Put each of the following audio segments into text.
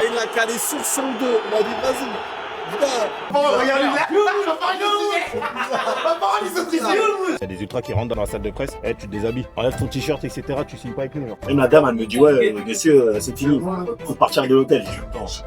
il l'a calé sur son dos. Il m'a dit, vas-y. Il y a des ultras qui rentrent dans la salle de presse, tu te déshabilles, enlève ton t-shirt, etc. Tu signes pas avec nous. Et ma dame, elle me dit, ouais, monsieur, c'est fini, faut partir de l'hôtel. Je pense.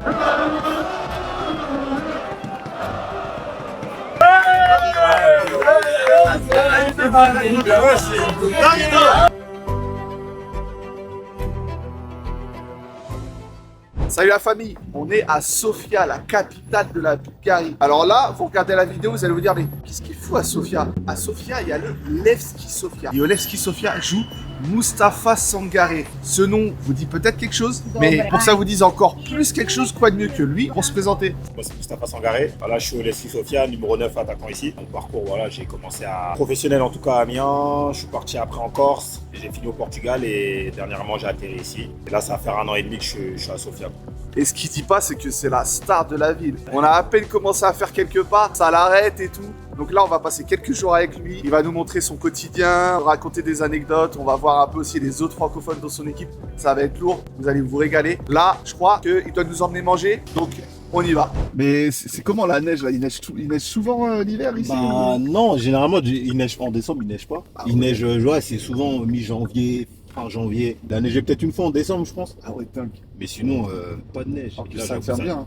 Salut la famille, on est à Sofia, la capitale de la Bulgarie. Alors là, vous regardez la vidéo, vous allez vous dire, mais qu'est-ce qu'il faut à Sofia? À Sofia, il y a le Levski Sofia. Et au Levski Sofia joue Mustafa Sangare. Ce nom vous dit peut-être quelque chose, mais pour que ça vous dise encore plus quelque chose, quoi de mieux que lui pour se présenter? Moi, c'est Mustafa Sangare. Voilà, je suis au Levski Sofia, numéro 9 attaquant ici. Mon parcours, voilà, j'ai commencé à professionnel en tout cas à Amiens. Je suis parti après en Corse. J'ai fini au Portugal et dernièrement j'ai atterri ici. Et là, ça va faire 1 an et demi que je suis à Sofia. Et ce qu'il dit pas, c'est que c'est la star de la ville. On a à peine commencé à faire quelque part, ça l'arrête et tout. Donc là, on va passer quelques jours avec lui. Il va nous montrer son quotidien, raconter des anecdotes. On va voir un peu aussi les autres francophones dans son équipe. Ça va être lourd, vous allez vous régaler. Là, je crois qu'il doit nous emmener manger, donc on y va. Mais c'est comment la neige là? Il neige souvent l'hiver ici? Bah non, généralement, il neige en décembre, il neige pas. Il neige, ouais, c'est souvent mi-janvier. Fin janvier, il a neigé peut-être une fois en décembre, je pense. Ah ouais, dingue. Mais sinon, pas de neige. Là, ça fait bien.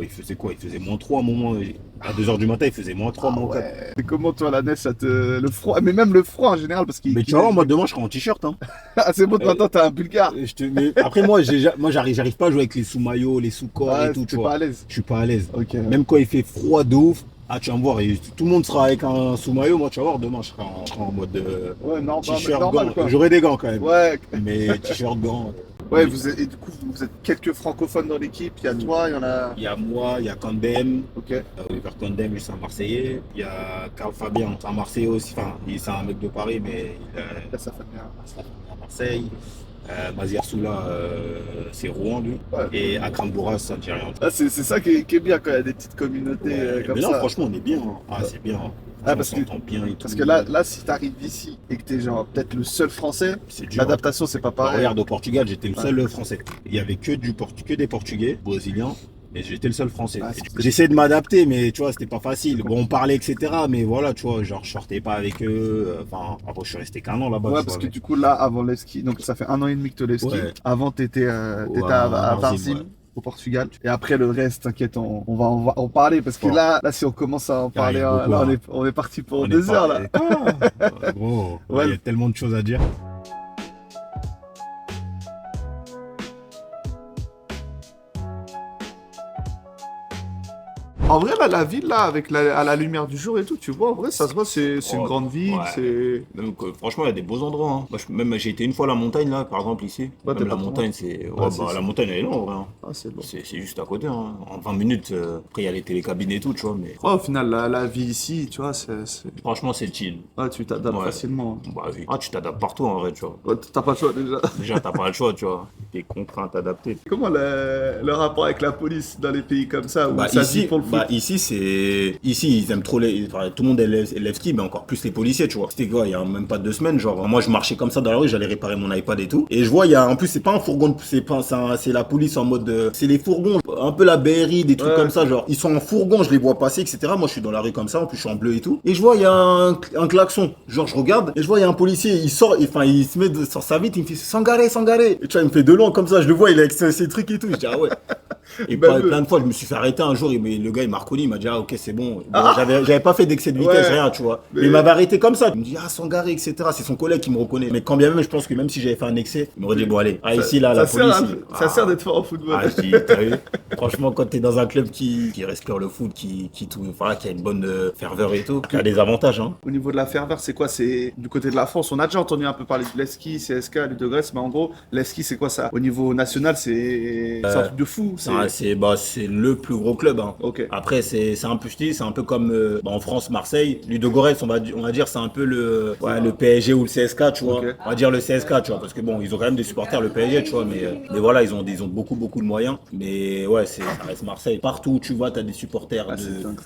Il faisait quoi? Il faisait -3 à un moment. À 2h du matin, il faisait -3, -4. Ouais. Et comment toi, la neige, ça te. Le froid, mais même le froid en général, parce qu'il. Mais tu vois, moi demain, je serai en t-shirt. Hein. Ah, c'est bon, maintenant, t'es un bulgare. Mais après, moi, j'arrive pas à jouer avec les sous-maillots, les sous-corps et tout. Tu vois. Pas à l'aise. Je suis pas à l'aise. Okay. Même quand il fait froid de ouf. Ah, tu vas me voir, et tout le monde sera avec un sous-maillot, moi tu vas voir, demain je serai en mode ouais, t-shirt, normal, gants. J'aurai des gants quand même. Ouais. Mais t-shirt, gants. Ouais, et du coup, vous êtes quelques francophones dans l'équipe. Il y a toi, il y en a. Il y a moi, il y a Kandem. Ok. Oliver Kandem, lui c'est un Marseillais. Il y a Carl Fabien, c'est un Marseillais aussi. Enfin, c'est un mec de Paris, mais il a sa famille à Marseille. Mazir Soula, c'est Rouen lui. Ouais. Et Akram Bourras, c'est algérien. Ah, c'est ça qui est bien quand il y a des petites communautés comme mais ça. Mais là, franchement, on est bien. Hein. Ah, c'est bien. Ah, parce que là, si t'arrives ici et que t'es genre peut-être le seul français, l'adaptation c'est pas pareil. Regarde, au Portugal, j'étais le seul français. Il y avait que des Portugais, brésiliens. Et j'étais le seul français. Ah, j'essayais de m'adapter, mais tu vois, c'était pas facile. Bon, on parlait, etc. Mais voilà, tu vois, genre, je sortais pas avec eux. Enfin, après, je suis resté qu'1 an là-bas. Ouais, parce que du coup, là, avant Levski, donc ça fait 1 an et demi que tu Levski. Ouais. Avant, t'étais à Varzim. Au Portugal. Et après le reste, t'inquiète, on va en parler parce que là, si on commence à en parler, là, on est parti pour 2 heures là. Gros, il y a tellement de choses à dire. En vrai, là, la ville, là, avec à la lumière du jour et tout, tu vois, en vrai, ça se voit, c'est une grande ville, c'est... Donc, franchement, il y a des beaux endroits, hein. Moi, même, j'ai été une fois à la montagne, là, par exemple, ici. Ouais, même la montagne, c'est... la montagne, elle est longue, hein. Ah, c'est long. C'est juste à côté, hein. En 20 minutes, après, il y a les télécabines et tout, tu vois, mais... Ouais, au final, la vie ici, tu vois, c'est... Franchement, c'est chill. Ouais, tu t'adaptes facilement. Bah oui. Ah, tu t'adaptes partout, en vrai, tu vois. Ouais, t'as pas le choix, déjà. Déjà, t'as pas le choix, tu vois. T'es contraint à t'adapter. Comment le rapport avec la police dans les pays comme ça, où ça ici, dit pour le foot? Ici, c'est... Ici, ils aiment trop tout le monde est Levski, mais encore plus les policiers, tu vois. C'était quoi, il y a même pas 2 semaines, genre, moi, je marchais comme ça dans la rue, j'allais réparer mon iPad et tout. Et je vois, en plus, c'est pas un fourgon, c'est la police en mode, c'est les fourgons, un peu la BRI, des trucs comme ça, genre, ils sont en fourgon, je les vois passer, etc. Moi, je suis dans la rue comme ça, en plus, je suis en bleu et tout. Et je vois, il y a un klaxon. Genre, je regarde, et je vois, il y a un policier, il sort, enfin, il se met sur sa vitre, il me fait Sangare. Et tu vois, il me fait de loin comme ça, je le vois, il est avec ses trucs et tout. Je dis, ah ouais. Et plein de fois, je me suis fait arrêter un jour, mais le gars, il m'a reconnu, il m'a dit, ah ok, c'est bon. J'avais pas fait d'excès de vitesse, rien, tu vois. Mais il m'avait arrêté comme ça. Il me dit, ah, Sangare, etc. C'est son collègue qui me reconnaît. Mais quand bien même, je pense que même si j'avais fait un excès, il m'aurait dit, bon, allez, ici, là, la police. Ça sert d'être fort en football. Ah, t'as vu. Franchement, quand t'es dans un club qui respire le foot, qui a une bonne ferveur et tout, il y a des avantages, hein. Au niveau de la ferveur, c'est quoi? C'est du côté de la France. On a déjà entendu un peu parler de Levski, CSK, Ludogorets, mais en gros, Levski, c'est quoi ça? Au niveau national, c'est un truc de fou. C'est le plus gros club, hein. Okay. Après, c'est un peu comme en France, Marseille. Ludogorets, on va dire, c'est un peu le PSG ou le CSK, tu vois. Okay. On va dire le CSK, tu vois, parce que bon, ils ont quand même des supporters, le PSG, tu vois, mais voilà, ils ont beaucoup de moyens. Mais ouais, ça reste Marseille. Partout où tu vas, t'as des supporters.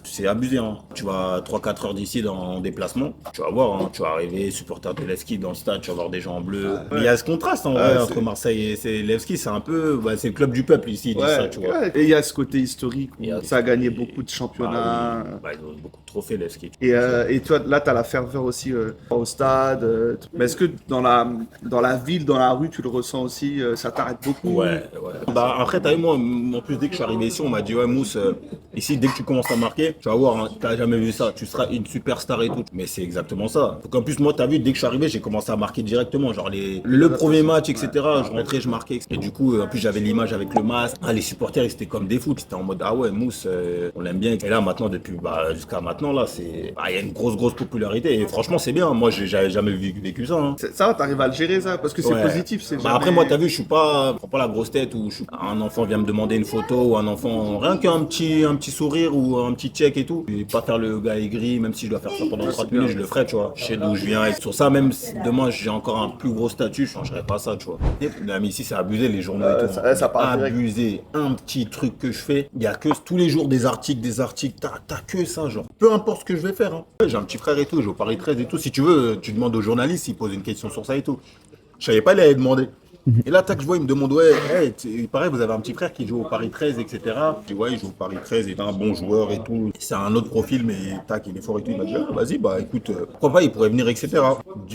C'est abusé, hein. Tu vas 3-4 heures d'ici en déplacement, tu vas voir, hein, tu vas arriver, supporter de Levski dans le stade, tu vas voir des gens en bleu. Mais il y a ce contraste en vrai entre Marseille et Levski, c'est un peu, c'est le club du peuple ici, ça, tu tu vois. Ouais, et il y a ce côté historique où Il y a- ça a gagné beaucoup de championnats. Ils ont beaucoup de trophées, Levski. Et toi, là, tu as la ferveur aussi au stade. Mais est-ce que dans la ville, dans la rue, tu le ressens aussi ça t'arrête beaucoup? Ouais, ouais. Bah après, t'as vu, moi, en plus, dès que je suis arrivé ici, on m'a dit, ouais, Mousse, ici, dès que tu commences à marquer, tu vas voir, hein, t'as jamais vu ça, tu seras une superstar et tout. Mais c'est exactement ça. Donc en plus, moi, t'as vu, dès que je suis arrivé, j'ai commencé à marquer directement. Genre, le premier match, etc., je rentrais, je marquais. Et du coup, en plus, j'avais l'image avec le masque. Ah, les supporters, ils étaient comme des fous. Ils étaient en mode, ah ouais, Mousse, on l'aime bien. Et là, maintenant, depuis, jusqu'à maintenant, là, il y a une grosse popularité. Et franchement, c'est bien. Moi, j'avais jamais vécu ça. Hein. Ça va, t'arrives à le gérer ça? Parce que c'est Ouais. positif. C'est Bah après, moi, t'as vu, je prends pas la grosse tête où un enfant vient me demander une photo ou un enfant, rien qu'un petit sourire ou un petit check et tout. Je vais pas faire le gars aigri, même si je dois faire ça pendant 30 minutes, je le ferai, tu vois. Je sais d'où je viens. Et sur ça, même si demain j'ai encore un plus gros statut, je changerai pas ça, tu vois. Mais ici, c'est abusé, les journaux et tout. ça part direct. Abusé. Un petit truc que je fais, il y a que tous les jours des articles, t'as que ça, genre. Peu importe ce que je vais faire, hein. Ouais, j'ai un petit frère et tout, je joue au Paris 13 et tout. Si tu veux, tu demandes aux journalistes s'ils posent une question sur ça et tout. Je savais pas, il allait demander. Et là, tac, je vois, il me demande, ouais, hey, pareil, vous avez un petit frère qui joue au Paris 13, etc. Je dis, ouais, il joue au Paris 13, il est un bon joueur et tout. C'est un autre profil, mais tac, il est fort et tout. Il m'a dit, ah, vas-y, bah écoute, pourquoi pas, il pourrait venir, etc.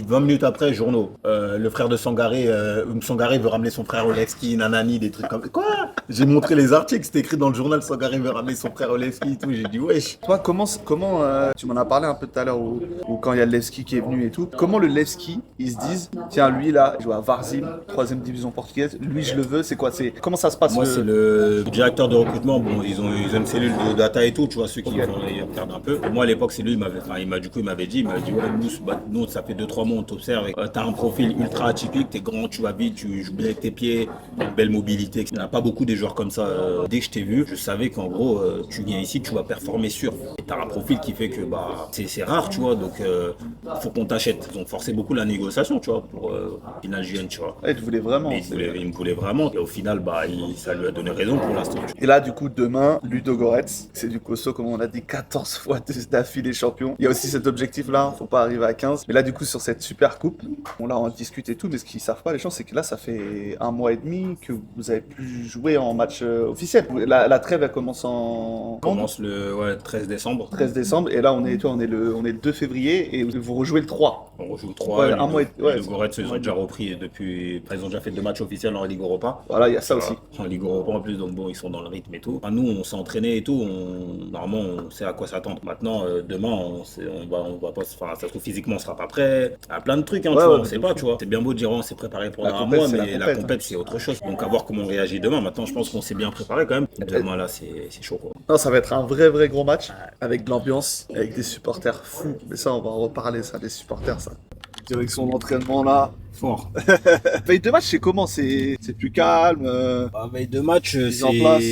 20 minutes après, journaux. Le frère de Sangaré veut ramener son frère Olevski, nanani, des trucs comme ça. Quoi? J'ai montré les articles, c'était écrit dans le journal, Sangaré veut ramener son frère Olevski et tout. J'ai dit, wesh. Toi, comment tu m'en as parlé un peu tout à l'heure, où quand il y a le Levski qui est venu et tout, comment le Levski, ils se disent, tiens, lui là, il joue à Varzim, 3e division portugaise, lui je le veux, c'est quoi? Comment ça se passe? Moi, c'est le directeur de recrutement. Bon, ils ont une cellule de data et tout, tu vois, ceux qui regardent un peu. Et moi, à l'époque, c'est lui, il m'avait dit, ouais, Mousse, nous, ça fait 2-3 mois, on t'observe. T'as un profil ultra atypique, t'es grand, tu vas vite, tu joues bien avec tes pieds, t'as une belle mobilité. Il n'y en a pas beaucoup des joueurs comme ça. Dès que je t'ai vu, je savais qu'en gros, tu viens ici, tu vas performer sûr. Et t'as un profil qui fait que c'est rare, tu vois, donc faut qu'on t'achète. Ils ont forcé beaucoup la négociation, tu vois, pour Final Jeune, tu vois. Ouais, tu voulais vraiment. Mais il me voulait vraiment. Et au final, ça lui a donné raison pour l'instant. Et là, du coup, demain, Ludo Goretz, c'est du costaud, comme on a dit, 14 fois d'affilée champion. Il y a aussi cet objectif-là, faut pas arriver à 15. Mais là, du coup, sur cette super coupe, on l'a en discute et tout, mais ce qu'ils savent pas, les gens, c'est que là, ça fait 1 mois et demi que vous avez plus joué en match officiel. La trêve, elle commence On commence le 13 décembre. 13 décembre, et là, on est le 2 février, et vous rejouez le 3. On rejoue le 3. Ouais, un mois et... Le Goretz, ils ont déjà repris depuis. Ils ont déjà fait 2 matchs officiels en Ligue Europa. Voilà, il y a ça aussi. En Ligue Europa en plus, donc bon, ils sont dans le rythme et tout. Enfin, nous, on s'est entraîné et tout. Normalement, on sait à quoi s'attendre. Maintenant, demain, on va pas. Enfin, ça se trouve physiquement, on sera pas prêt. Il y a plein de trucs, hein, tu vois, on sait pas, tu vois. C'est bien beau de dire, on s'est préparé pour un mois, mais la compète, c'est autre chose. Donc, à voir comment on réagit demain. Maintenant, je pense qu'on s'est bien préparé quand même. Demain, là, c'est chaud, quoi. Non, ça va être un vrai gros match, avec de l'ambiance, avec des supporters fous. Mais ça, on va en reparler, ça, des supporters, ça. Direction d'entraînement, là. Fort. Veille de match, c'est comment? C'est plus calme Veille de match, en place.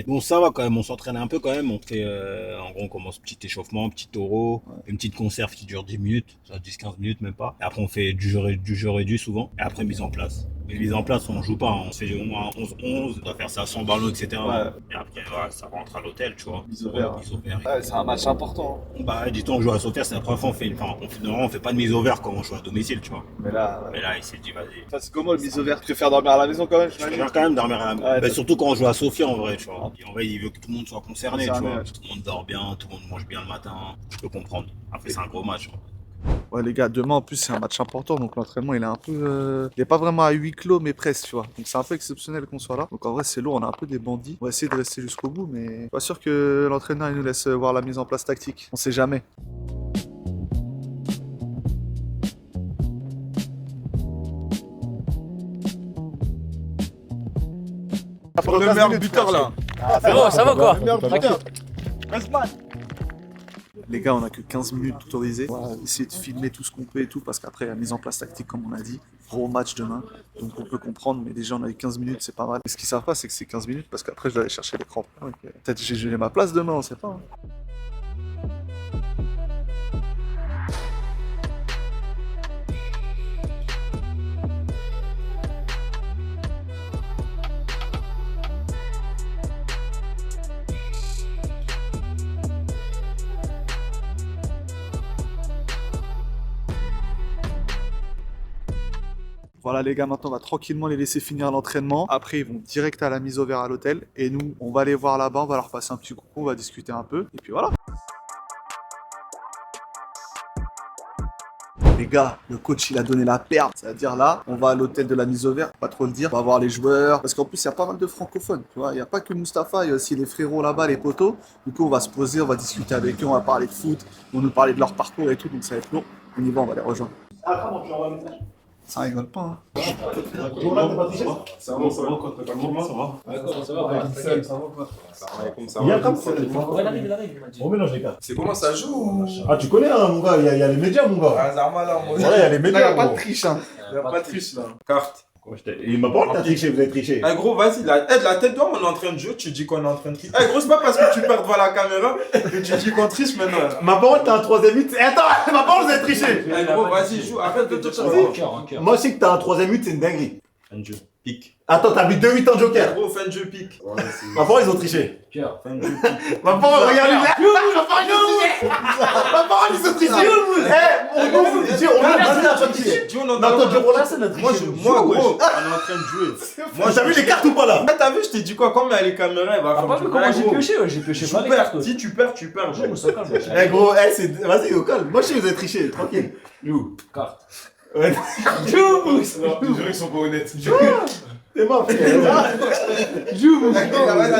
Bon, ça va quand même, on s'entraîne un peu quand même. On fait, en gros, on commence petit échauffement, petit taureau, une petite conserve qui dure 10 minutes, ça 10-15 minutes même pas. Et après, on fait du jeu réduit souvent. Et après, mise en place. Mais mise en place, on joue pas, on fait au moins 11-11, on doit faire ça sans ballon, etc. Ouais. Et après, ça rentre à l'hôtel, tu vois. Mise au vert. Ouais, c'est un match important. Dis-toi, on joue à Sofia, c'est la première fois, on fait pas de mise au vert quand on joue à domicile, tu vois. Mais là, il s'est dit, vas-y. c'est comment le mise au vert? Tu préfères dormir à la maison quand même? Je préfère quand même dormir à la maison. Surtout quand on joue à Sofia en vrai, tu vois. Et en vrai, il veut que tout le monde soit concerné, tu vois. Tout le monde dort bien, tout le monde mange bien le matin. Je peux comprendre. Après, c'est un gros match. Ouais, les gars, demain en plus, c'est un match important. Donc l'entraînement, il est un peu. Il est pas vraiment à huis clos, mais presque, tu vois. Donc c'est un peu exceptionnel qu'on soit là. Donc en vrai, c'est lourd. On a un peu des bandits. On va essayer de rester jusqu'au bout, mais pas sûr que l'entraîneur il nous laisse voir la mise en place tactique. On sait jamais. Le meilleur buteur là. Frérot, ça va quoi? Les gars, on a que 15 minutes autorisées. On va essayer de filmer tout ce qu'on peut et tout, parce qu'après, la mise en place tactique, comme on a dit, gros match demain. Donc on peut comprendre, mais déjà, on a eu 15 minutes, c'est pas mal. Et ce qu'ils savent pas, c'est que c'est 15 minutes, parce qu'après, je dois aller chercher les crampes. Peut-être j'ai gelé ma place demain, on sait pas. Hein. Voilà les gars, maintenant on va tranquillement les laisser finir l'entraînement. Après ils vont direct à la mise au vert à l'hôtel. Et nous, on va les voir là-bas, on va leur passer un petit coucou, on va discuter un peu. Et puis voilà. Les gars, le coach il a donné la perle. C'est-à-dire là, on va à l'hôtel de la mise au vert, pas trop le dire. On va voir les joueurs. Parce qu'en plus, il y a pas mal de francophones. Tu vois, il n'y a pas que Mustapha, il y a aussi les frérots là-bas, les potos. Du coup, on va se poser, on va discuter avec eux, on va parler de foot, ils vont nous parler de leur parcours et tout. Donc ça va être long. On y va, on va les rejoindre. Ah, comment tu envoies un message? Ça rigole pas, hein. Toujours là, t'es pas triché? Ça va, ça va, quoi, tranquillement, ça va. D'accord, ça va, Seul, ça va quoi? Ça va, ça Il y a va. comme ça. il arrive, il m'a dit. On mélange les gars. C'est comment ça joue ou... Ah, tu connais, hein, mon gars, il y a les médias, mon gars. Ah, Zarma là, moi. Ouais, il y a les Là, il n'y médias. a pas de gros. triche, hein. Il y a pas de triche là. Carte. Il m'a pas dit que t'as triché, vous avez triché. Eh gros, vas-y, la tête d'homme, on est en train de jouer, tu dis qu'on est en train de tricher. Eh gros, c'est pas parce que tu perds devant la caméra que tu dis qu'on triche maintenant. Ma parole, t'as un 3ème 8. Attends, ma parole, vous avez triché. Eh gros, vas-y, joue, arrête de te En dire. cœur, en cœur. Moi, je sais que t'as un 3ème 8, c'est une dinguerie. Fin de jeu, pique. Attends, t'as mis 2-8 en Eh joker. gros, fin de jeu, pique. Ma parole, ils ont triché. Cœur. Fin de jeu, pique. Ma parole, regarde, ma parole, ils ont triché. Eh, on a triché. Dis, on est en Non, train toi, de- du Roland, ça n'a Moi, triché. moi, gros, on est en train de jouer. Moi, T'as vu les cartes ou pas là? Ah, t'as vu, je t'ai dit quoi? Comme il y a les caméras, il va Ah, faire pas du vu comment Eh, j'ai gros, pioché, ouais, j'ai pioché tu pas les perds. cartes. Si tu perds, tu perds. Je me sens calme. Eh gros, vas-y au calme. Moi je sais que vous avez triché, tranquille. Joue. Carte. Ouais. Non, je dirais qu'ils sont pas honnêtes. T'es mort, frère. Joue, mon gars.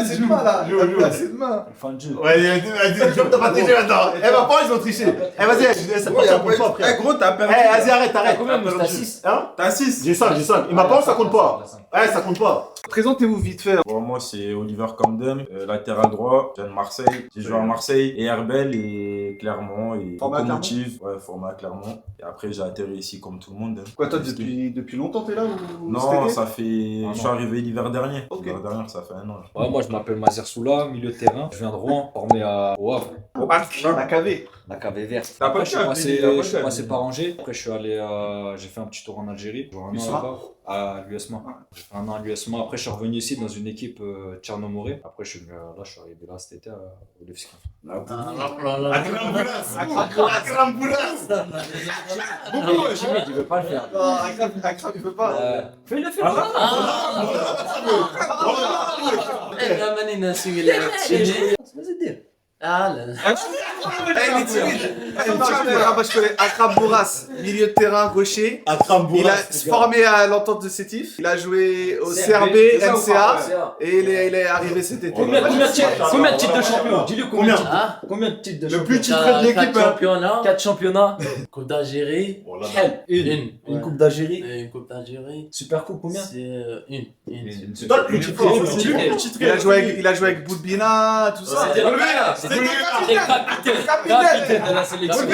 C'est de main, là. Joue. C'est de main. Fin de jeu. Ouais, vas-y, t'as pas triché maintenant. Eh, ma parole, ils ont triché. Eh, vas-y, ça Gros, y a compte pas, Eh frère. gros, t'as Eh, perdu. vas-y, arrête. T'as combien, T'as T'as 6? Hein? T'as 6. J'ai 5. Et ma parole, ça compte pas. Ouais, ça compte pas. Présentez-vous vite fait. Bon, moi, c'est Oliver Camden, latéral droit, je viens de Marseille. J'ai joué à Marseille et Herbel et Clermont et Format Locomotive. Ouais, format Clermont. Et après, j'ai atterri ici comme tout le monde. Quoi, toi, depuis longtemps, t'es là ou Non, cet été ça fait. Je suis arrivé l'hiver dernier. Ok. L'hiver dernier, ça fait 1 an. Ouais, moi je m'appelle Mazer Soula, milieu de terrain. Je viens de Rouen, formé au Havre. La KV. La KV verte. T'as pas Après, pu appeler, t'as pas je suis pu passé appeler. par Angers. Après, je suis allé, j'ai fait un petit tour en Algérie. J'ai joué un an USMA. là-bas, à l'USMA. J'ai fait un an à l'USMA. Après, je suis revenu ici dans une équipe Tchernomoré. Après, je suis venu, là, je suis arrivé là cet été au Levski. Jimmy, tu veux pas le faire. Non, Akram, il peut pas. Fais-le, احنا ماني نسوي لك Eh, il est timide. Je connais Akram Bourras, milieu de terrain gaucher. Akram Il a Bourras. formé à l'entente de Sétif. Il a joué au CRB, NCA. Et il est arrivé cet été. Combien de titres de champion? Dis-lui combien de titres. Combien de titres de champion? Le plus titré de l'équipe. 4 championnats. Coupe d'Algérie. Une Coupe d'Algérie. Une Coupe d'Algérie. Super Coupe combien? C'est une. C'est toi le plus titré. Il a joué avec Boudbina, tout ça. C'était le capitaine de la sélection.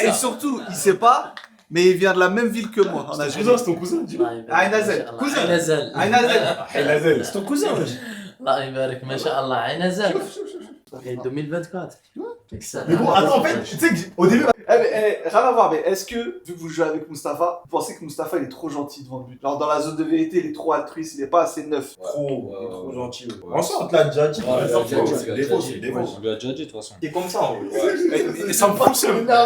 Et surtout, il sait pas, mais il vient de la même ville que moi en Algérie. C'est ton cousin. Aïn Azel. Cousin. Aïn Azel. Aïn Azel. C'est ton cousin, wesh. الله يبارك ما شاء الله عين زال 2024 Mais bon, attends, en fait, tu sais que au début. Rien à voir, mais est-ce que, vu que vous jouez avec Mustapha, vous pensez que Mustapha il est trop gentil devant le but? Genre dans la zone de vérité, il est trop altruiste, il est pas assez neuf. Trop, il est trop gentil. Ensemble, on te l'a déjà dit. Des fausses. On lui a déjà dit de toute façon. T'es comme ça en vrai. Et ça me fout,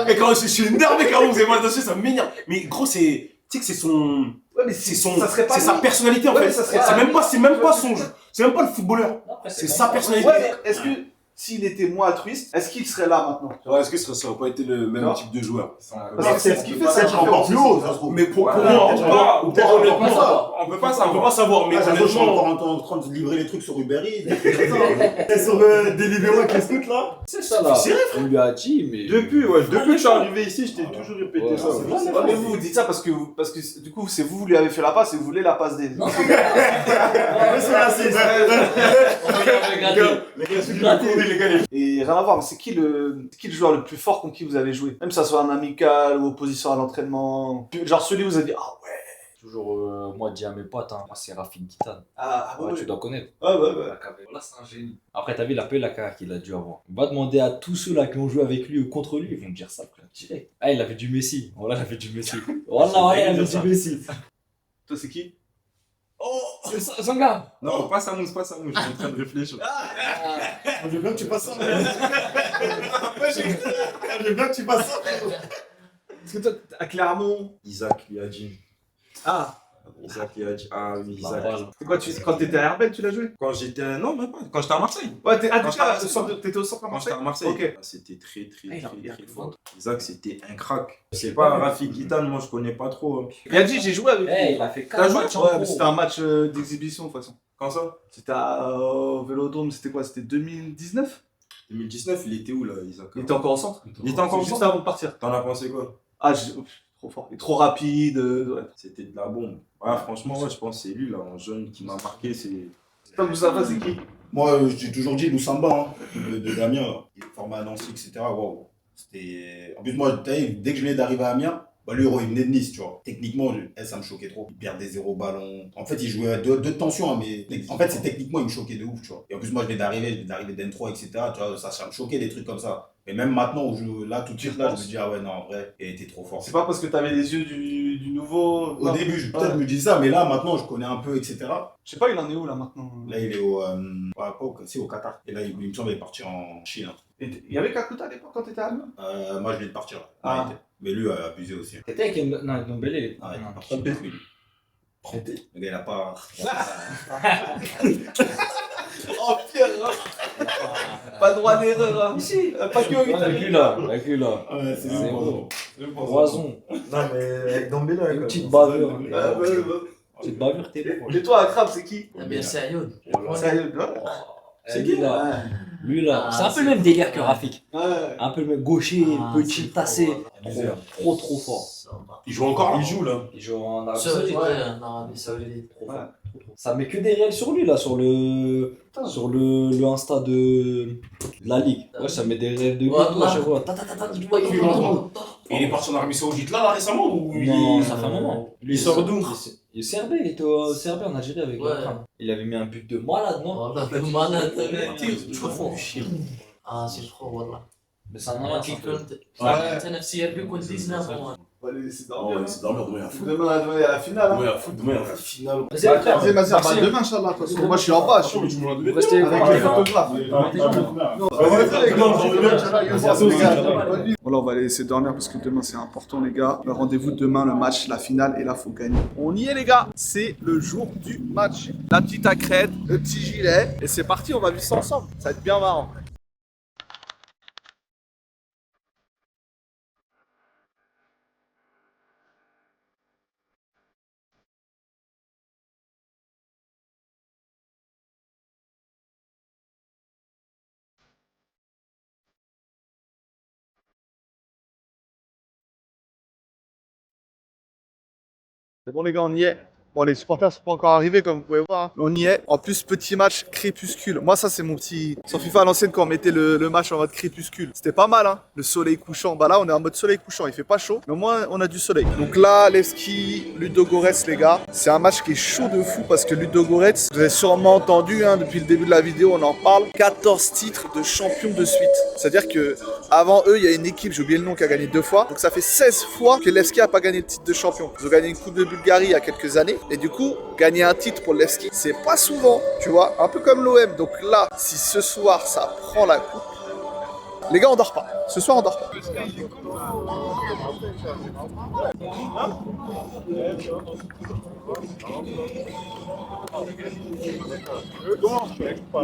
et quand je suis énervé quand vous avez mal dessus, ça m'énerve. Mais gros, c'est, tu sais que c'est son, Ouais, mais c'est son, ça serait pas c'est sa lui. personnalité en Ouais, fait. mais ça serait C'est pas même pas son jeu. C'est même pas le footballeur. C'est sa personnalité. Ouais, mais est-ce que s'il était moins altruiste, est-ce qu'il serait là maintenant? Ouais, est-ce que ça aurait pas été le même Non. type de joueur? Parce que c'est ce qui fait ça. C'est encore plus haut, ça se trouve. Mais pour moi, Ou peut-être honnêtement, On peut pas on peut savoir. pas savoir, mais ça se trouve, je suis honnêtement, encore en train de livrer les trucs sur Uber Eats. Et sur Deliveroo avec les scouts là. C'est ça là. C'est vrai, On lui a dit, mais. Depuis que je suis arrivé ici, je t'ai toujours répété Ouais, ça. c'est Ouais, mais vous dites ça parce que du coup c'est vous lui avez fait la passe et vous voulez la passe des. C'est raciste. les gars, celui qui m'a couru, les gars, Et rien à voir, mais c'est qui le joueur le plus fort contre qui vous avez joué? Même que ça soit un amical ou opposition à l'entraînement. Genre celui où vous avez dit ah ouais. Toujours, moi, dis à mes potes, hein, moi c'est Rafik Guitane. Ah Ouais, tu dois connaître. ouais. La KV. Là, c'est un génie. Après, t'as vu la carrière qu'il a dû avoir. On va demander à tous ceux là qui ont joué avec lui ou contre lui, ils vont te dire ça, frère, direct. Ah, il avait du Messi. Voilà, il avait du Messi. Voilà, ouais, il avait du Messi. Toi c'est qui? Oh, c'est son gars. Non, pas Samous, je suis en train de réfléchir. Je veux bien que tu passes ça. Je veux bien que tu passes ça. Parce que toi à Clermont. Isaac lui a dit. Ah, Isaac, il a dit, ah oui, Isaac. Voilà. c'est quoi, quand t'étais à Herbel, tu l'as joué? Quand j'étais, non, même pas, quand j'étais à Marseille. Ouais, t'étais Quand au centre à Quand j'étais Marseille? à Marseille, Ok. ah, c'était très il a fort. Isaac, c'était un crack. Je sais pas, Rafik Guitane, moi je connais pas trop. Hein. Il a dit, j'ai joué avec Eh, lui. il a fait T'as 4 joué? matchs en Ouais, mais pro. c'était un match d'exhibition de toute façon. Quand ça? C'était au Vélodrome, c'était quoi? C'était 2019? 2019, il était où là, Isaac? Il était encore au centre? Il était encore au Juste centre. avant de partir. T'en as pensé quoi? Ah, trop fort. Il est trop rapide. Ouais. C'était de la bombe. Ouais, franchement, ouais, je pense que c'est lui là, en jeune, qui m'a marqué. C'est. Tom Moussafa, c'est qui? Moi, j'ai toujours dit Loussamba, hein, de Damien, là. Il est formé à Nancy, etc. Waouh. C'était. En plus, moi, dès que je venais d'arriver à Amiens, bah, lui, il venait de Nice, tu vois. Techniquement, ça me choquait trop. Il perdait 0 ballon. En fait, il jouait à deux tensions, hein, mais en fait, c'est techniquement, il me choquait de ouf, tu vois. Et en plus, moi, je venais d'arriver d'N3, etc. Tu vois, ça me choquait des trucs comme ça. Mais même maintenant, là, tout de suite, là, je me dis, ah ouais, non, en vrai, il était trop fort. C'est pas parce que t'avais les yeux du nouveau. Au début, peut-être je me dis ça, mais là, maintenant, je connais un peu, etc. Je sais pas, il en est où là maintenant? Là, il est au Qatar. Et là, il me semble qu'il est parti en Chine. Et il y avait Kakuta à l'époque quand t'étais à Amiens? Moi, je viens de partir. Là. Ah. Ouais, mais lui a abusé aussi. T'étais avec non, Ndombele. Ah, il Non. est parti. Lui. Le gars, il a pas. Oh Pierre! Pas droit d'erreur, hein. Ici, pas que Avec lui là, avec lui là. Ouais, c'est C'est bon. bon. Roison. Non, mais avec Dembélé, Une petite bavure. Ouais. Petite bavure, t'es bon. Et toi, Akrab, c'est qui? Ah, bien, c'est Ayoun. Sérieux, ouais. C'est lui là. Lui là. C'est un peu le même délire que Rafik. Ouais. Un peu le même gaucher, petit, tassé. Trop fort. Il joue encore là? Il joue là. Il joue en Arabie Ça, ouais, Saoudite. en Arabie Saoudite. Trop fort. Ça met que des réels sur lui là, sur le Insta de la Ligue. Ouais, ça met des réels de lui Voilà. à chaque fois. Ta, ta, ta, ta, tu vois, il fait Et il est parti en Arabie Saoudite là récemment ou Non, ça fait un moment. Lui, Il sort d'où? Il est serbé, il était au Serbie en Algérie avec Ouais. Akram. Il avait mis un but de malade, non? Voilà, le malade, Trop fort. اه سي فخور والله Mais c'est un انا malade. كي ça. كنت انت نفسيا بي كنت 19 On va les laisser Oh, dormir. ouais, c'est dormir demain à foot. Demain, il y a la finale. Hein. Demain à foot, demain à la finale. Vas-y, Bah, frère. vas-y, vas-y, bah, Merci. demain, Inch'Allah. De toute façon, moi, je suis en bas. Je suis Vous restez avec les photographes. Voilà, on va les laisser dormir parce que demain c'est important, les gars. Le rendez-vous demain, le match, la finale, et là faut gagner. On y est, les gars. C'est le jour du match. La petite accrède, le petit gilet, et c'est parti. On va vivre ça ensemble. Ça va être bien marrant. C'est bon les gars, on y est. Bon, les supporters sont pas encore arrivés comme vous pouvez voir. Hein. On y est. En plus, petit match crépuscule. Moi, ça c'est mon petit... Sur FIFA à l'ancienne, quand on mettait le match en mode crépuscule. C'était pas mal, hein. Le soleil couchant. Bah là, on est en mode soleil couchant. Il fait pas chaud, mais au moins, on a du soleil. Donc là, Levski, Ludogorets, les gars. C'est un match qui est chaud de fou parce que Ludogorets, vous avez sûrement entendu, hein, depuis le début de la vidéo, on en parle. 14 titres de champion de suite. C'est-à-dire que avant eux, il y a une équipe, j'ai oublié le nom, qui a gagné 2 fois. Donc ça fait 16 fois que Levski a pas gagné le titre de champion. Ils ont gagné une Coupe de Bulgarie il y a quelques années. Et du coup, gagner un titre pour Levski, c'est pas souvent, tu vois. Un peu comme l'OM. Donc là, si ce soir, ça prend la coupe, les gars, on dort pas. Ce soir, on dort pas.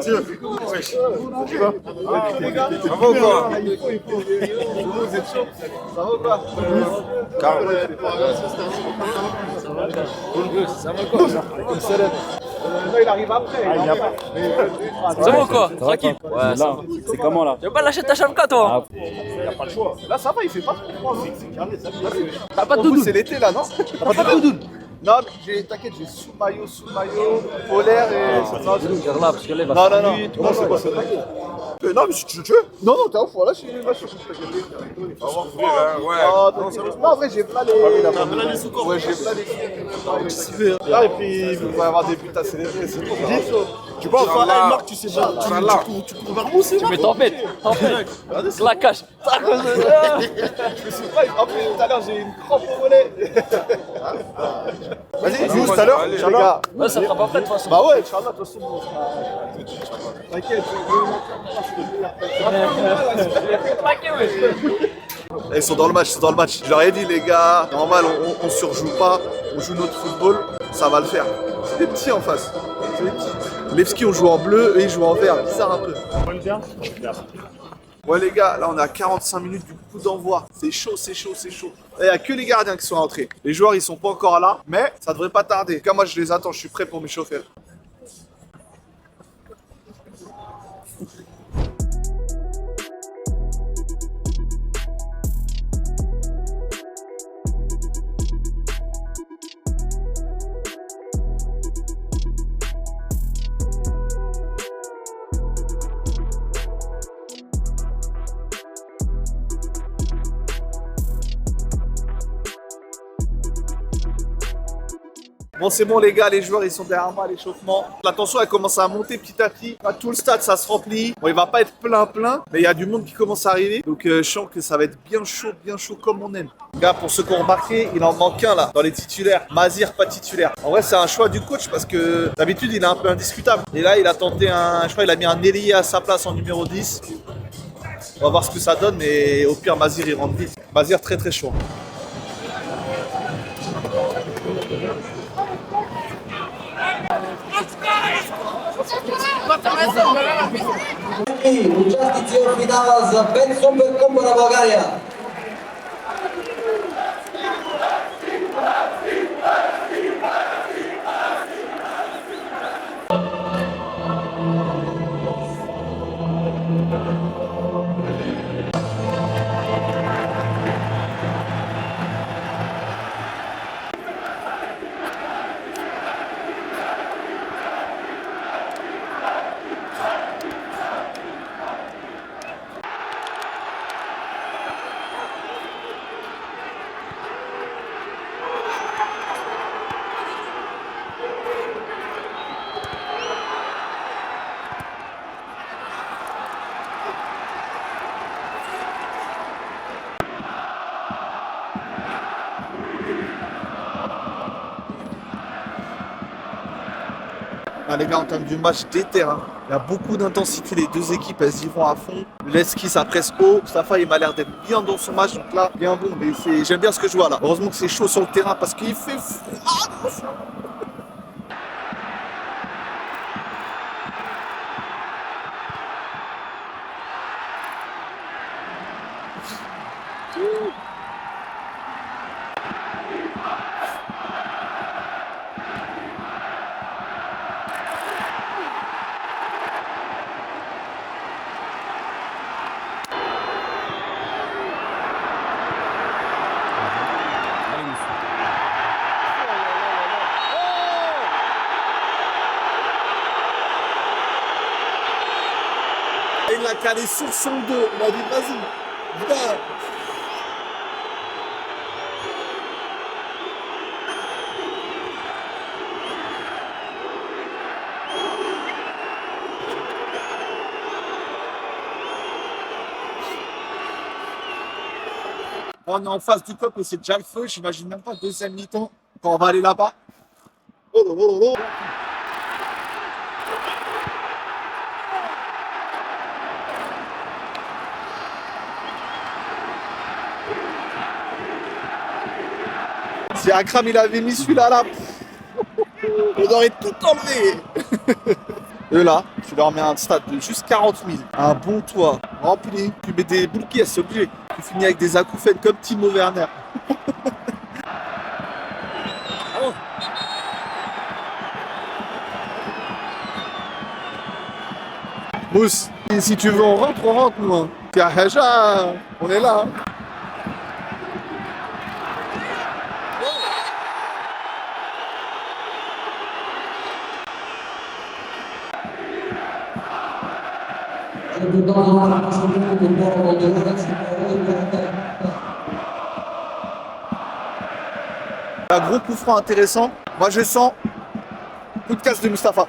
Ça va ou quoi? Vous êtes chaud? Ça va ou quoi? Non, il arrive après. C'est bon quoi? Tranquille. Ouais, là, c'est comment là? Tu veux pas lâcher ta chamka toi? Il a pas le choix. Là, ça va, il fait pas trop froid. C'est carré, ça va. T'as pas de Au foot, doudoune? c'est l'été là, non? T'as pas de doudoune? Non, mais t'inquiète, j'ai sous-maillot, polaire et... Non, Regarde là, parce que là il va non, faire non. nuit, Non, c'est quoi ça? Non, mais si tu veux. Non, non, t'es ouf, voilà, je suis t'inquiète. Non, en vrai, j'ai plein les... Ouais, j'ai plein les... Ah, et puis, il va y avoir des buts à célébrer, c'est tout. Tu vois, enfin, là, Marc, tu sais pas, tu cours vers Moussé, Mais t'en fais, la cache. Je me suis pas... En plus, tout à l'heure, j'ai une crampe au mollet. Vas-y, nous, tout à l'heure, les gars. Ouais, ça fera pas près de toute façon. Bah ouais, Inch'Allah, de toute façon, t'inquiète. Ils sont dans le match, ils sont dans le match. Je leur ai dit, les gars, normal, on surjoue pas, on joue notre football, ça va le faire. C'est des petits en face. C'est des petits. Levski, on joue en bleu, eux, ils jouent en vert. Bizarre un peu. Ouais, les gars, là, on est à 45 minutes du coup d'envoi. C'est chaud, c'est chaud, c'est chaud. Il n'y a que les gardiens qui sont rentrés. Les joueurs, ils sont pas encore là, mais ça devrait pas tarder. En tout cas, moi, je les attends, je suis prêt pour m'échauffer. Bon, c'est bon, les gars, les joueurs, ils sont derrière moi à l'échauffement. La tension, elle commence à monter petit à petit. Là, tout le stade, ça se remplit. Bon, il va pas être plein, mais il y a du monde qui commence à arriver. Donc, je sens que ça va être bien chaud comme on aime. Les gars, pour ceux qui ont remarqué, il en manque un là, dans les titulaires. Mazir, pas titulaire. En vrai, c'est un choix du coach parce que d'habitude, il est un peu indiscutable. Et là, il a tenté je crois, il a mis un Nelly à sa place en numéro 10. On va voir ce que ça donne, mais au pire, Mazir, il rentre vite. Mazir, très chaud. Участници в финала за 5 Суперкупа на България. Ah, les gars, en termes du match des terrains, il y a beaucoup d'intensité. Les deux équipes, elles y vont à fond. Levski, ça presse haut. Mustafa, il m'a l'air d'être bien dans son match. Donc là, bien bon. Mais j'aime bien ce que je vois là. Heureusement que c'est chaud sur le terrain parce qu'il fait froid. Il l'a calé sur son dos. Il m'a dit, vas-y, viens. On est en face du COP et c'est déjà le feu. J'imagine même pas deuxième mi-temps quand on va aller là-bas. Oh, oh, oh, oh. Si Akram il avait mis celui-là là, on aurait tout enlevé. Eux là, tu leur mets un stade de juste 40 000, un bon toit, rempli, tu mets des boules qui c'est obligé. Tu finis avec des acouphènes comme Timo Werner. Mousse, si tu veux on rentre nous. Hein. Haja, on est là. Hein. Un gros coup franc intéressant. Moi je sens coup de casse de Mustafa.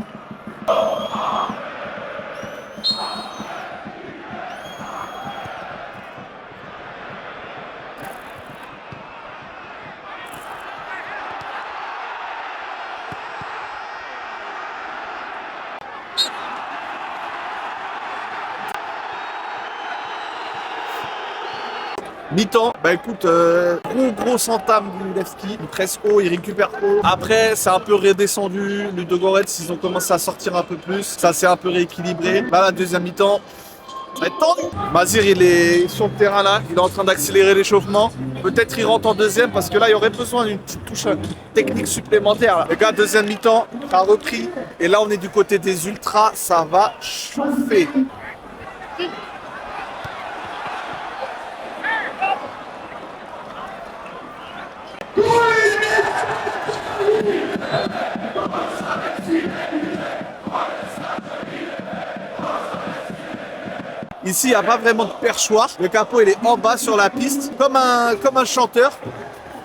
Mi-temps, bah écoute, gros entame du Levski, il presse haut, il récupère haut. Après, c'est un peu redescendu, Ludogorets, ils ont commencé à sortir un peu plus, ça s'est un peu rééquilibré. Là, la deuxième mi-temps, ça va être tendu. Mazir, il est sur le terrain là, il est en train d'accélérer l'échauffement. Peut-être il rentre en deuxième parce que là, il y aurait besoin d'une petite touche technique supplémentaire. Là. Les gars, deuxième mi-temps, ça a repris. Et là, on est du côté des ultras, ça va chauffer. Ici, il n'y a pas vraiment de perchoir. Le capot, il est en bas sur la piste, comme un chanteur,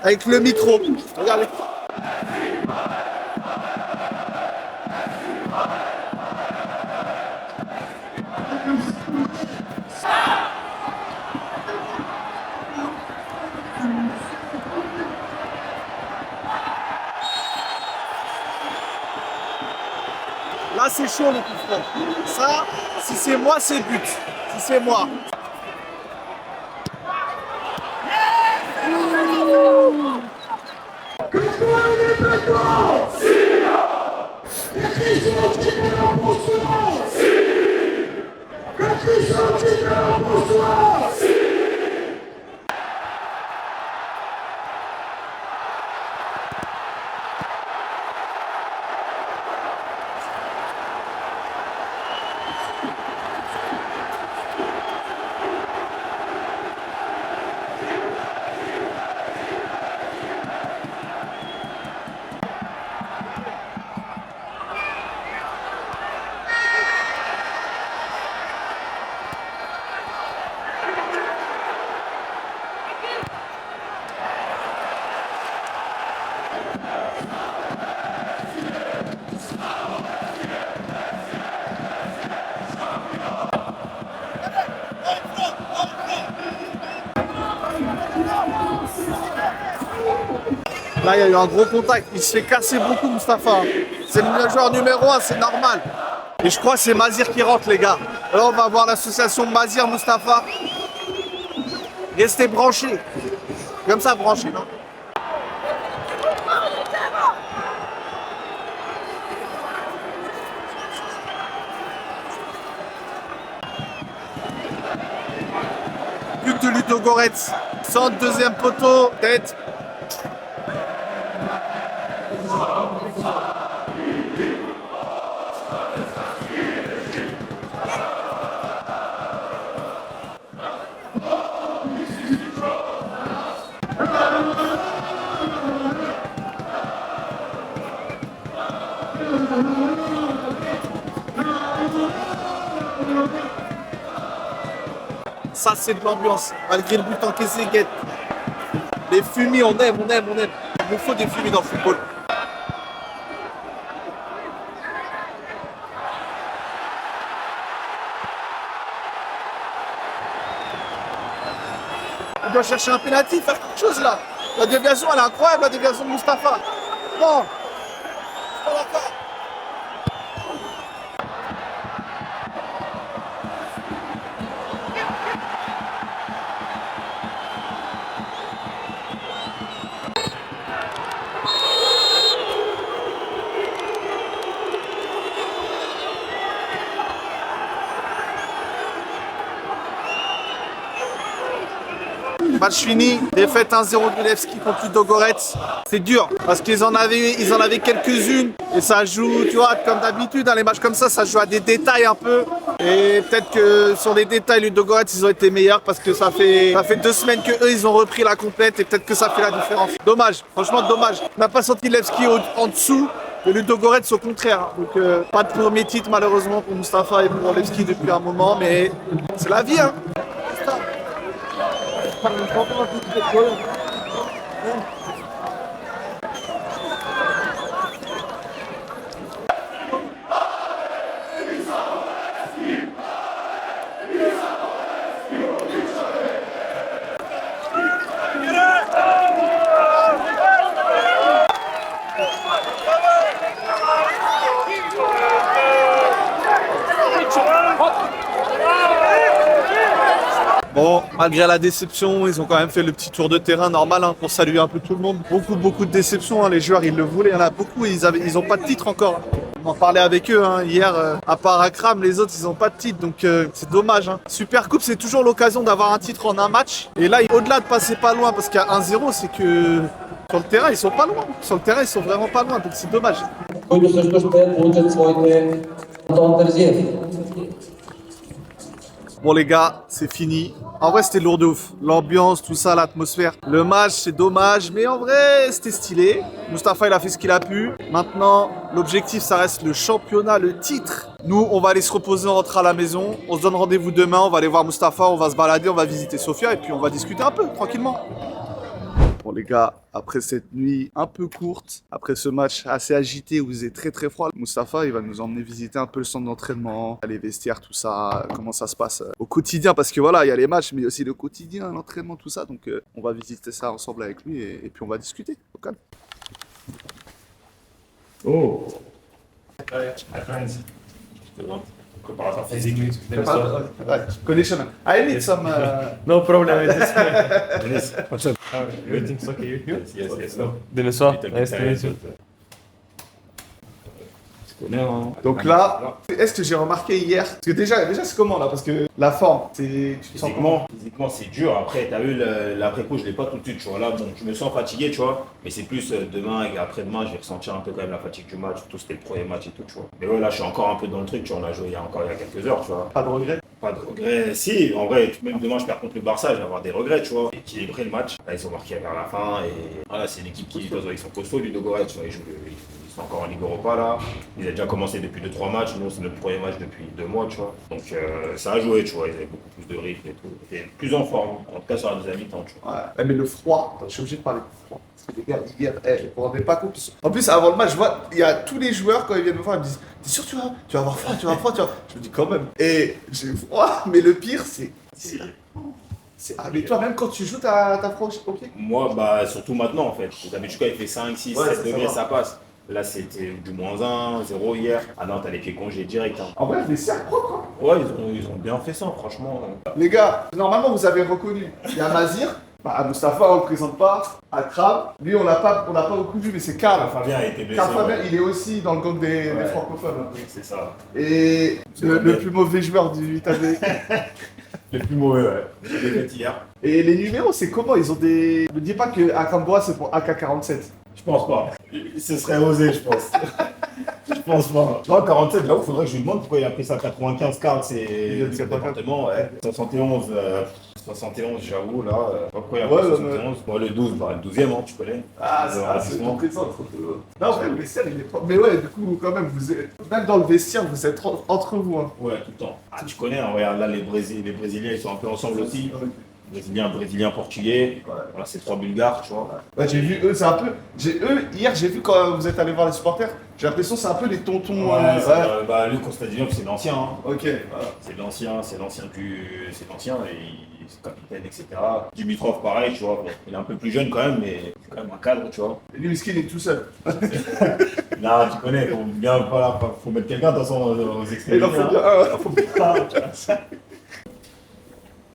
avec le micro. Regardez. Là, c'est chaud le coup franc. Ça, si c'est moi, c'est but. Si c'est moi. Là, il y a eu un gros contact. Il se fait casser beaucoup, Mustapha. C'est le joueur numéro 1, c'est normal. Et je crois que c'est Mazir qui rentre, les gars. Alors, on va voir l'association Mazir-Mustapha. Restez branchés. Comme ça, branchés, non? But de Ludogorets. Centre, deuxième poteau, tête. Ça, c'est de l'ambiance, malgré le but encaissé, Guette. Les fumis, on aime. Il nous faut des fumis dans le football. On doit chercher un pénalty, faire quelque chose là. La déviation, elle est incroyable, la déviation de Mustapha. Non, je suis pas d'accord. Match fini, défaite 1-0 de Levski contre Ludogorets. C'est dur parce qu'ils en avaient quelques-unes et ça joue, tu vois, comme d'habitude, dans les matchs comme ça joue à des détails un peu. Et peut-être que sur les détails, Ludogorets, ils ont été meilleurs parce que ça fait 2 semaines que eux ils ont repris la complète et peut-être que ça fait la différence. Dommage, franchement dommage. On n'a pas senti Levski en dessous. Le Ludogorets au contraire. Donc pas de premier titre malheureusement pour Mustapha et pour Levski depuis un moment, mais c'est la vie, hein. Bon, malgré la déception, ils ont quand même fait le petit tour de terrain normal hein, pour saluer un peu tout le monde. Beaucoup de déceptions, hein. Les joueurs ils le voulaient, il y en a beaucoup, ils ont pas de titre encore. On en parlait avec eux hein, hier, à part Akram, les autres ils ont pas de titre, donc c'est dommage. Hein. Super Coupe c'est toujours l'occasion d'avoir un titre en un match. Et là, au-delà de passer pas loin, parce qu'il y a 1-0, c'est que sur le terrain ils sont pas loin. Sur le terrain ils sont vraiment pas loin, donc c'est dommage. Bon les gars, c'est fini. En vrai c'était lourd de ouf. L'ambiance, tout ça, l'atmosphère. Le match c'est dommage, mais en vrai c'était stylé. Mustapha il a fait ce qu'il a pu. Maintenant, l'objectif ça reste le championnat, le titre. Nous on va aller se reposer, on rentre à la maison. On se donne rendez-vous demain, on va aller voir Mustapha, on va se balader, on va visiter Sofia et puis on va discuter un peu, tranquillement. Bon les gars, après cette nuit un peu courte, après ce match assez agité où il faisait très froid, Mustapha il va nous emmener visiter un peu le centre d'entraînement, les vestiaires, tout ça, comment ça se passe au quotidien, parce que voilà, il y a les matchs, mais aussi le quotidien, l'entraînement, tout ça, donc on va visiter ça ensemble avec lui et puis on va discuter, au calme. Oh. Préparateur physique. Condition. I need some... No problem with this. What's up? Everything's okay here? Yes. No. Denisov, nice to meet you. Donc là, est-ce que j'ai remarqué hier, parce que déjà c'est comment là, parce que la forme, tu te sens comment? Physiquement c'est dur, après t'as vu l'après-coup je l'ai pas tout de suite, tu vois, là bon je me sens fatigué, tu vois, mais c'est plus demain et après-demain je vais ressentir un peu quand même la fatigue du match, surtout c'était le premier match et tout, tu vois. Mais ouais là je suis encore un peu dans le truc, tu vois, on a joué il y a quelques heures, tu vois. Pas de regret? Pas de regret, si, en vrai, même demain je perds contre le Barça, je vais avoir des regrets, tu vois. Équilibrer le match, là ils sont marqués vers la fin et voilà, c'est une équipe qui, ils sont costauds, Ludogorets, tu vois, ils sont encore en Ligue Europa là, ils ont déjà commencé depuis 2-3 matchs, nous c'est notre premier match depuis 2 mois, tu vois. Donc ça a joué, tu vois, ils avaient beaucoup plus de rythme et tout, ils étaient plus en forme, en tout cas sur la deuxième mi-temps, tu vois. Ouais, mais le froid, je suis obligé de parler de froid. Parce que les gars, hier, vous vous rendez pas compte. En plus, avant le match, je vois, il y a tous les joueurs, quand ils viennent me voir, ils me disent t'es sûr, tu vas avoir froid, tu vas avoir froid, tu vas. Je me dis quand même. Et j'ai froid, mais le pire, c'est. Ah, mais toi, même quand tu joues, t'as froid au pied? Moi, bah, surtout maintenant en fait. D'habitude, quand il fait 5, 6, 7 degrés, ça passe. Là, c'était du -1, 0 hier. Ah non, t'as les pieds congés direct. Hein. En vrai, les serres propres. Hein. Ouais, ils ont bien fait ça, franchement. Les gars, normalement, vous avez reconnu. Il y a Mazir. Bah, Mustapha, on le présente pas. Akram, lui, on l'a pas beaucoup vu, mais c'est Karl. Fabien a été blessé. Karl Fabien, il est aussi dans le gang des francophones. Oui, c'est ça. Et le plus mauvais joueur du TAV. Le plus mauvais, ouais. Je l'ai fait hier. Et les numéros, c'est comment? Ils ont des. Ne dis pas que Akram Bois, c'est pour AK-47. Je pense pas. Ce serait osé, je pense. Je pense pas. Non, 47, là où il faudrait que je lui demande pourquoi il a pris ça 95 cartes, c'est le département, ouais. 71, j'avoue, là. Pourquoi il a pris 71? Moi, le 12, bah, le 12e, hein, tu connais. C'est ton présent. Non, ouais, le vestiaire, il est propre. Mais ouais, du coup, quand même, vous êtes. Même dans le vestiaire, vous êtes entre vous. Hein. Ouais, tout le temps. Ah, tu connais, hein, regarde, là, les Brésiliens, ils sont un peu ensemble aussi. Brésilien, portugais. Ouais. Voilà, c'est 3 Bulgares, tu vois. Ouais, j'ai vu eux, c'est un peu. Hier, j'ai vu quand vous êtes allé voir les supporters, j'ai l'impression que c'est un peu les tontons. Bah, Luc Constantinople, c'est l'ancien. Hein. Ok. Voilà. C'est l'ancien et c'est capitaine, etc. Dimitrov, pareil, tu vois. Bon, il est un peu plus jeune quand même, mais c'est quand même un cadre, tu vois. Et lui, Miskin, il est tout seul. Là, tu connais, faut mettre quelqu'un dans aux extrémités. Il faut bien un.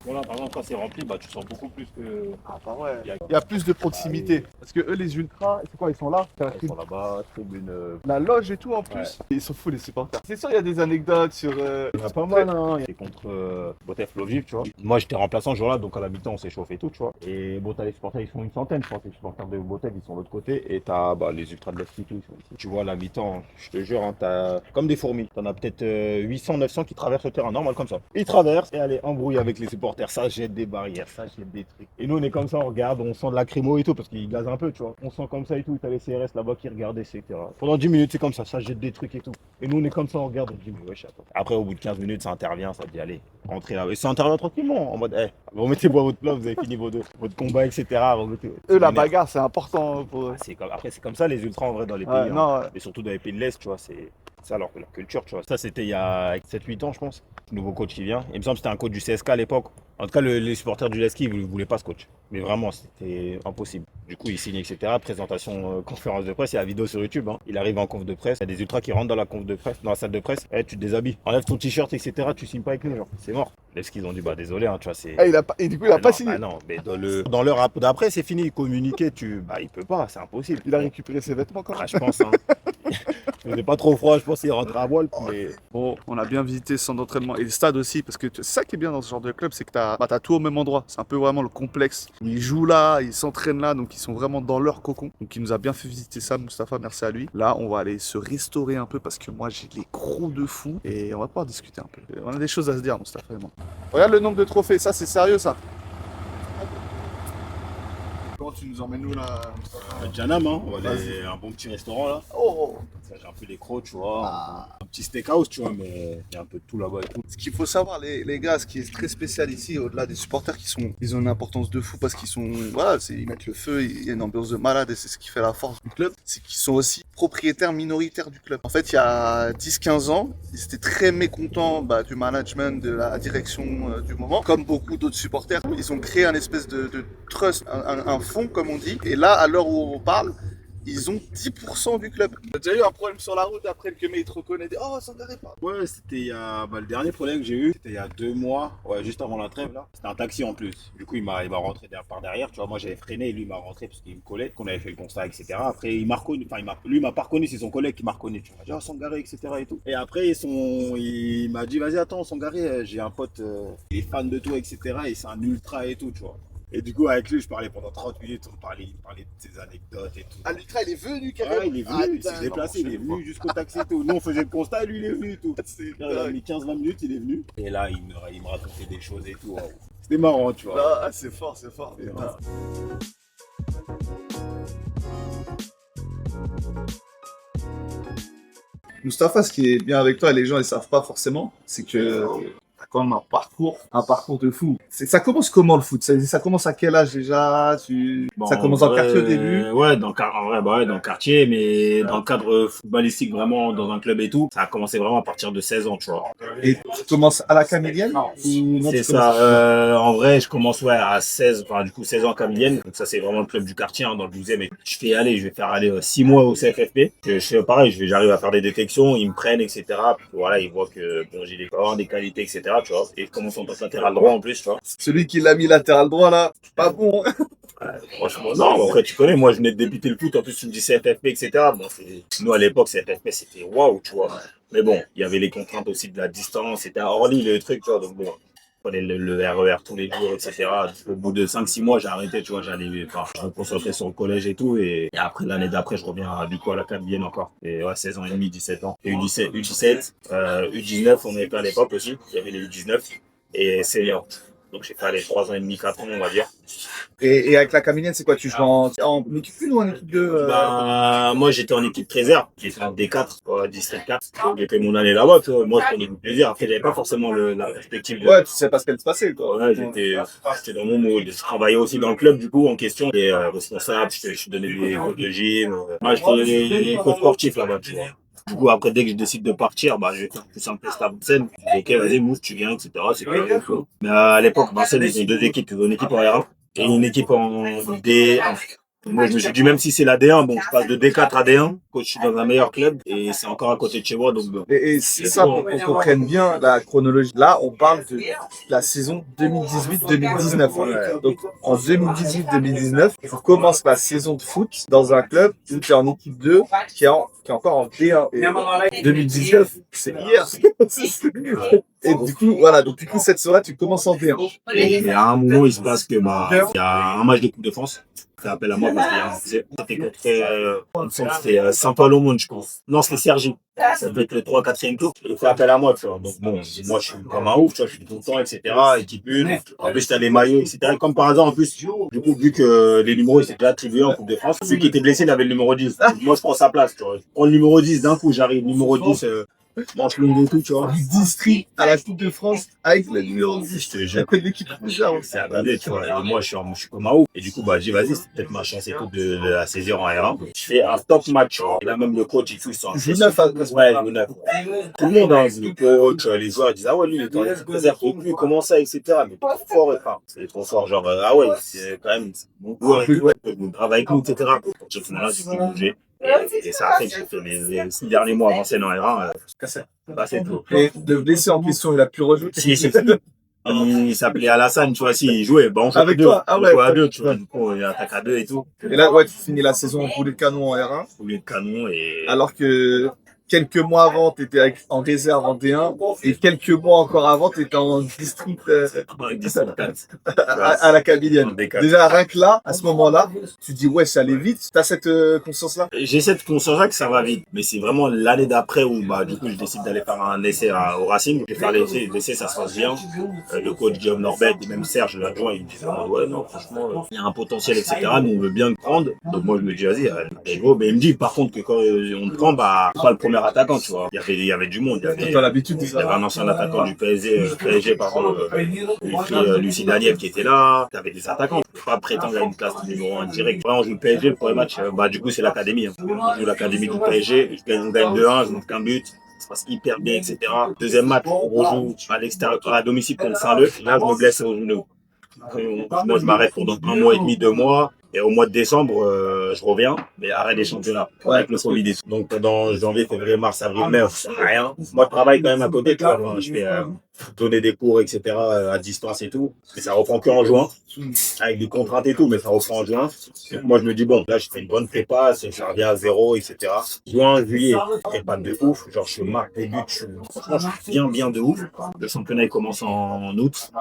Voilà, par exemple, quand c'est rempli, bah, tu sens beaucoup plus que. Ah, bah ouais. Il y a plus de proximité. Parce que eux, les ultras, c'est quoi? Ils sont là? Ils sont là-bas, tribune. La loge et tout en plus. Ouais. Ils sont fous, les supporters. C'est sûr, il y a des anecdotes sur. Il y en a pas mal, hein. C'est contre Botef Plovdiv, tu vois. Moi, j'étais remplaçant ce jour-là, donc à la mi-temps, on s'est chauffé et tout, tu vois. Et bon, t'as les supporters, ils sont une centaine, je pense. Les supporters de Botef, ils sont de l'autre côté. Et t'as les ultras de l'Est, ils sont ici. Tu vois, à la mi-temps, je te jure, hein, t'as comme des fourmis. T'en as peut-être 800, 900 qui traversent le terrain normal comme ça. Ils traversent et allez, embrouille avec les supporters. Ça jette des barrières, ça jette des trucs. Et nous, on est comme ça, on regarde, on sent de la lacrymo et tout, parce qu'il gaze un peu, tu vois. On sent comme ça et tout. T'as les CRS là-bas qui regardaient, etc. Pendant 10 minutes, c'est comme ça jette des trucs et tout. Et nous, on est comme ça, on regarde, on dit, mais wesh, attends. Après, au bout de 15 minutes, ça intervient, ça dit, allez, rentrez là. Et ça intervient tranquillement, en mode, remettez-vous à votre place, vous avez fini votre combat, etc. Eux, la bagarre, c'est important pour eux. Après, c'est comme ça, les ultras, en vrai, dans les pays. Non, et surtout dans les pays de l'Est, tu vois, c'est ça leur culture, tu vois. Ça, c'était il y a 7-8 ans, je pense. Le nouveau coach qui vient. Il me semble que c'était un coach du CSK à l'époque. En tout cas, les supporters du LSK, ils ne voulaient pas ce coach. Mais vraiment, c'était impossible. Du coup, il signe, etc. Présentation, conférence de presse, il y a la vidéo sur YouTube. Hein. Il arrive en conf de presse. Il y a des ultras qui rentrent dans la conf de presse, dans la salle de presse. Eh, tu te déshabilles. Enlève ton t-shirt, etc. Tu signes pas avec nous, genre. C'est mort. LSK, ils ont dit, bah désolé, hein, tu vois, c'est. Ah, et du coup, il a pas signé. Bah non, mais dans l'heure d'après, c'est fini. Communiquer, bah, il peut pas, c'est impossible. Il a récupéré ses vêtements quand même. Ah, je pense, hein. Il faisait pas trop froid, je pense qu'il rentrait à voile. Mais... Bon, on a bien visité le centre d'entraînement et le stade aussi, parce que c'est ça qui est bien dans ce genre de club, c'est que t'as tout au même endroit. C'est un peu vraiment le complexe. Ils jouent là, ils s'entraînent là, donc ils sont vraiment dans leur cocon. Donc il nous a bien fait visiter ça, Mustapha, merci à lui. Là, on va aller se restaurer un peu parce que moi j'ai les crocs de fou et on va pouvoir discuter un peu. On a des choses à se dire, Mustapha et moi. Regarde le nombre de trophées, ça c'est sérieux ça. Comment tu nous emmènes nous là, Mustapha? Janam, hein, on va aller à un bon petit restaurant là. Oh, Ça, j'ai un peu les crocs, tu vois. Un petit steakhouse, tu vois, mais il y a un peu de tout là-bas et tout. ce qu'il faut savoir, les gars, ce qui est très spécial ici, au-delà des supporters ils ont une importance de fou parce qu'ils sont, voilà, ils mettent le feu, il y a une ambiance de malade et c'est ce qui fait la force du club, c'est qu'ils sont aussi propriétaires minoritaires du club. En fait, il y a 10-15 ans, ils étaient très mécontents du management, de la direction du moment. Comme beaucoup d'autres supporters, ils ont créé un espèce de trust, un fonds comme on dit. Et là, à l'heure où on parle, ils ont 10% du club. T'as déjà eu un problème sur la route après que il te reconnaît, oh, ça n'arrête pas. Ouais, c'était il y a. Le dernier problème que j'ai eu, c'était il y a 2 mois, ouais, juste avant la trêve là. C'était un taxi en plus. Du coup, il m'a rentré par derrière, tu vois. Moi, j'avais freiné et lui, il m'a rentré parce qu'il me collait, qu'on avait fait le constat, etc. Après, il m'a reconnu, lui, il m'a pas reconnu, c'est son collègue qui m'a reconnu, tu vois. Il m'a dit, oh, Sangaré, etc. et tout. Et après, il m'a dit, vas-y, attends, Sangaré, j'ai un pote, il est fan de toi, etc. Et c'est un ultra et tout, tu vois. Et du coup, avec lui, je parlais pendant 30 minutes, il me parlait de ses anecdotes et tout. Ah, l'ultra, il est venu carrément. Ouais, il est venu, il s'est déplacé, il est venu jusqu'au taxi et tout. Nous, on faisait le constat et lui, il est venu et tout. Il a mis 15-20 minutes, il est venu. Et là, il me racontait des choses et tout. C'était marrant, tu vois. Ah, c'est fort, c'est fort. Mustapha, ce qui est bien avec toi, et les gens ne le savent pas forcément, c'est que t'as quand même un parcours de fou. Ça commence comment le foot? Ça commence à quel âge déjà? Ça commence dans le quartier au début? Ouais, en vrai, bah ouais, dans le quartier, mais dans le cadre footballistique, vraiment, dans un club et tout, ça a commencé vraiment à partir de 16 ans, tu vois. Et tu commences à la Camilienne? C'est ça, en vrai, je commence à 16 ans à Camilienne. Donc ça, c'est vraiment le club du quartier, hein, dans le 12e. Et je vais faire aller 6 mois au CFFP. Je fais pareil, j'arrive à faire des détections, ils me prennent, etc. Puis voilà, ils voient que bon, j'ai des qualités, etc. Tu vois. Et je commence en tant que latéral droit en plus, tu vois. Celui qui l'a mis latéral droit là, pas bon. Ouais, franchement, non, après tu connais, moi je venais de débuter le foot, en plus tu me dis CFFP, etc. Bon, nous à l'époque, CFFP c'était waouh, tu vois. Mais bon, il y avait les contraintes aussi de la distance, c'était à Orly le truc, tu vois. Donc bon, je prenais le RER tous les jours, etc. Au bout de 5-6 mois, j'ai arrêté, tu vois, je me concentrais sur le collège et tout. Et après, l'année d'après, je reviens à la Camilienne encore. Et ouais, 16 ans et demi, 17 ans. Et U17, U19, on avait fait à l'époque aussi. Il y avait les U19 et senior. Donc j'ai fait les 3 ans et demi, 4 ans, on va dire. Et avec la Camilienne, c'est quoi? Tu joues en équipe 1 ou en équipe 2? Moi j'étais en équipe réserve, j'ai fait un D4, District 4. J'ai fait mon année là-bas, tu vois. Moi je prenais du plaisir. Après j'avais pas forcément la perspective de... Ouais, tu sais pas ce qu'elle se passait, quoi. Ouais, j'étais dans mon mood. Je travaillais aussi dans le club du coup en question. Et responsable, je donnais des cours de gym. Moi je prenais des cours sportifs là-bas, tu vois. Du coup, après, dès que je décide de partir, je vais faire plus un test à Vincennes. Je dis, ok, vas-y, move, tu viens, etc. C'est pas grave. Mais à l'époque, Vincennes, ils ont 2 équipes. Ils ont une équipe en R1 et une équipe en D1. Moi, je me suis dit, même si c'est la D1, bon, je passe de D4 à D1, quand je suis dans un meilleur club, et c'est encore à côté de chez moi, donc bon. Et c'est ça, pour qu'on comprenne bien la chronologie. Là, on parle de la saison 2018-2019. Donc, en 2018-2019, tu commences la saison de foot dans un club où tu es en équipe 2, qui est encore en D1. Et 2019, c'est hier. Et du coup, voilà, cette soirée, tu commences en D1. Et à un moment, il se passe que, il y a un match de Coupe de France. Fait appel à moi parce que c'était contre c'était Saint-Paul-au-Monde, je pense. Non, c'était Sergi. Ça devait être le 3-4e tour. Il fait appel à moi, tu vois. Donc bon, moi je suis comme un ouf, tu vois, je suis tout le temps, etc. Équipe 1. En plus, t'as les maillots, etc. Comme par hasard, en plus, du coup, vu que les numéros étaient déjà attribués en Coupe de France, celui qui était blessé, il avait le numéro 10. Donc, moi, je prends sa place, tu vois. Je prends le numéro 10, d'un coup, j'arrive, numéro 10, manche longue et tout, tu vois. Du district à la Coupe de France avec le numéro 10. Je te jure. L'équipe déjà. C'est attendez, tu vois. Et moi, je suis comme un ouf. Et du coup, bah, j'ai dit, vas-y, c'est peut-être ma chance et tout de la saisir en R1. Je fais un top match, tu vois. Et là, même le coach, il fait ça. Joue 9 à Ouais, le 9. Tout le monde, hein, le coach, les joueurs, ils disent, ah ouais, lui, il est en réserve, il peut plus, comment ça, etc. Mais trop fort, enfin, c'est trop fort, genre, ah ouais, c'est quand même, bon joueur et tout, il travaille avec nous, etc. Au final, j'ai pu bouger. Et ça a fait que j'ai fait les 6 derniers mois avancés dans R1. Bah, c'est tout. Et le blessé en question, il a pu rejouer. Si, il s'appelait Alassane, tu vois, s'il jouait. Bon, on joue Avec à deux. toi, ah ouais. On joue à deux, tu vois. Du coup, il attaque à deux et tout. Et là, ouais, tu finis la saison en boulet de canon en R1. Boulet de canon et. Alors que quelques mois avant, tu étais en réserve en D1. Et quelques mois encore avant, tu étais en district à la Kabylienne. Déjà, rien que là, à ce moment-là, tu dis, ouais, ça allait vite. Tu as cette conscience-là? J'ai cette conscience-là que ça va vite. Mais c'est vraiment l'année d'après où, bah, du coup, je décide d'aller faire un essai au Racing. Je vais faire l'essai, ça se passe bien. Le coach Guillaume Norbert et même Serge, l'adjoint, il me dit, ouais, non, franchement, il y a un potentiel, etc. Nous, on veut bien le prendre. Donc, moi, je me dis, vas-y, allez, go. Mais il me dit, par contre, que quand on le prend, bah, pas le premier attaquant, tu vois. Il y avait du monde. Il y avait un ancien attaquant du PSG, par exemple, Lucie Daniel qui était là. Il y avait des attaquants. Je peux pas prétendre à une place de numéro 1 direct. Vraiment, on joue le PSG, le premier match, bah, du coup, c'est l'académie. Hein. On joue l'académie du PSG. On gagne 2-1, je marque un but. Ça se passe hyper bien, etc. Deuxième match, on joue à l'extérieur, à domicile contre Saint-Leu. Là, je me blesse au genou. Moi, je m'arrête pendant 1 mois et demi, 2 mois. Et au mois de décembre, je reviens, mais arrêt des championnats avec le Covid. Donc pendant janvier, février, mars, avril, mai, rien. Moi, je travaille quand même à côté, tu vois. Je fais donner des cours, etc. À distance et tout. Mais ça reprend que en juin, avec des contraintes et tout, mais ça reprend en juin. Et moi, je me dis, bon, là, je fais une bonne prépa, ça revient à 0, etc. Juin, juillet, prépa de ouf. Genre, je marque des buts, franchement, je suis bien de ouf. Le championnat, il commence en août.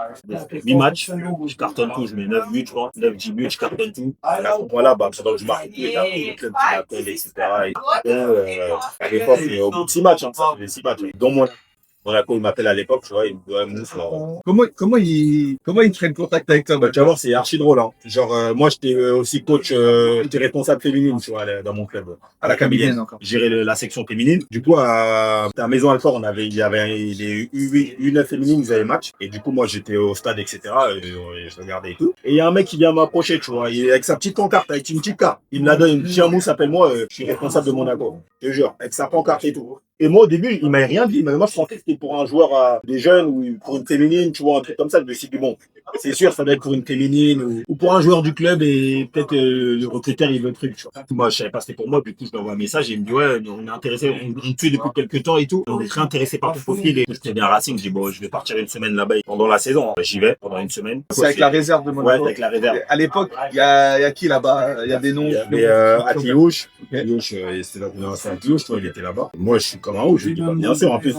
8 matchs, je cartonne tout, je mets 9 buts, je crois. 9-10 buts, je cartonne tout. Voilà, bah, pendant que je marque tout, et là, le club qui m'appelle, etc. À l'époque, au bout de 6 matchs, hein, ça faisait 6 matchs. Dont Monaco, il m'appelle à l'époque, tu vois, il me dit, ouais, Mousse, Comment ils prennent contact avec toi? bah, tu vas voir, c'est archi drôle, hein. Genre, moi, j'étais aussi coach, j'étais responsable féminine, tu vois, dans mon club. À la Kabylienne, encore. Gérer la section féminine. Du coup, à Maison Alfort, il y avait les U9 féminines, ils avaient match. Et du coup, moi, j'étais au stade, etc. Et je regardais et tout. Et il y a un mec qui vient m'approcher, tu vois, avec sa petite pancarte, avec une petite carte. Il me la donne, il me dit, tiens, Mousse, appelle-moi, je suis responsable de Monaco. Je te jure, avec sa pancarte et tout. Et moi, au début, il m'a rien dit. Mais moi, je pensais que c'était pour un joueur des jeunes ou pour une féminine, tu vois, un truc comme ça. Je me suis dit, bon, c'est sûr, ça doit être pour une féminine ou pour un joueur du club et peut-être le recruteur, il veut le truc, tu vois. Moi, je savais pas c'était pour moi. Du coup, je lui envoie un message et il me dit, ouais, on est intéressé, on te suit depuis quelques temps et tout. On est très intéressé par ton profil. Et j'étais bien Racing. Je dis, bon, je vais partir une semaine là-bas pendant la saison. J'y vais pendant une semaine. C'est avec la réserve de Monaco. Ouais, avec la réserve. À l'époque, il y a qui là-bas? Il y a des noms. Il y avait Atliouche. Atliouche, c'était là, Atliouche, toi, il était là-bas. Moi, je suis comme un ouf. Je lui dis, bah, bien sûr, en plus,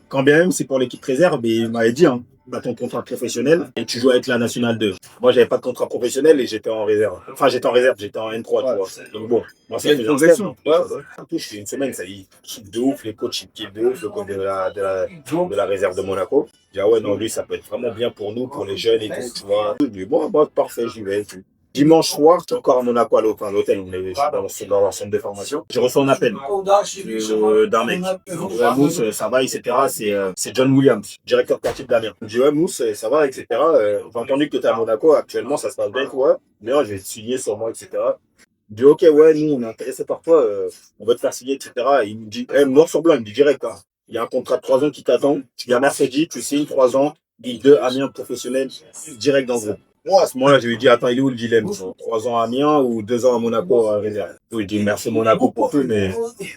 quand bien même c'est pour l'équipe réserve, et il m'avait dit, hein, bah, ton contrat professionnel et tu joues avec la Nationale 2. Moi, j'avais pas de contrat professionnel et j'étais en réserve. Enfin, j'étais en réserve, j'étais en N3, tu vois. Donc bon, moi, c'est une progression. Ouais. En plus, je fais une semaine, ça y kiffe de ouf, les coachs, ils kiffent de ouf, le coach de la réserve de Monaco. Je dis, ah ouais, non, lui, ça peut être vraiment bien pour nous, pour les jeunes et tout, tu vois. Je dis, bon, bah, parfait, j'y vais et tout. Dimanche soir, j'étais encore à Monaco à l'hôtel, on est dans leur centre de formation. J'ai reçu un appel d'un mec. Ouais, Mousse, ça va, etc. C'est John Williams, directeur créatif d'Amiens. Je dis, ouais, Mousse, ça va, etc. J'ai entendu que tu es à Monaco, actuellement, ça se passe bien, quoi. Mais je vais te signer sur moi, etc. Je dis, ok, ouais, nous, on est intéressé par toi, on va te faire signer, etc. Et il me dit, noir sur blanc, il me dit direct, hein. Il y a un contrat de 3 ans qui t'attend. Tu viens mercredi, tu signes 3 ans, Ligue 2, Amiens professionnel, direct dans le groupe. Moi, à ce moment-là, je lui ai dit, attends, il est où le dilemme? 3 ans à Amiens ou 2 ans à Monaco à réserve? Je lui ai dit, merci Monaco pour tout, mais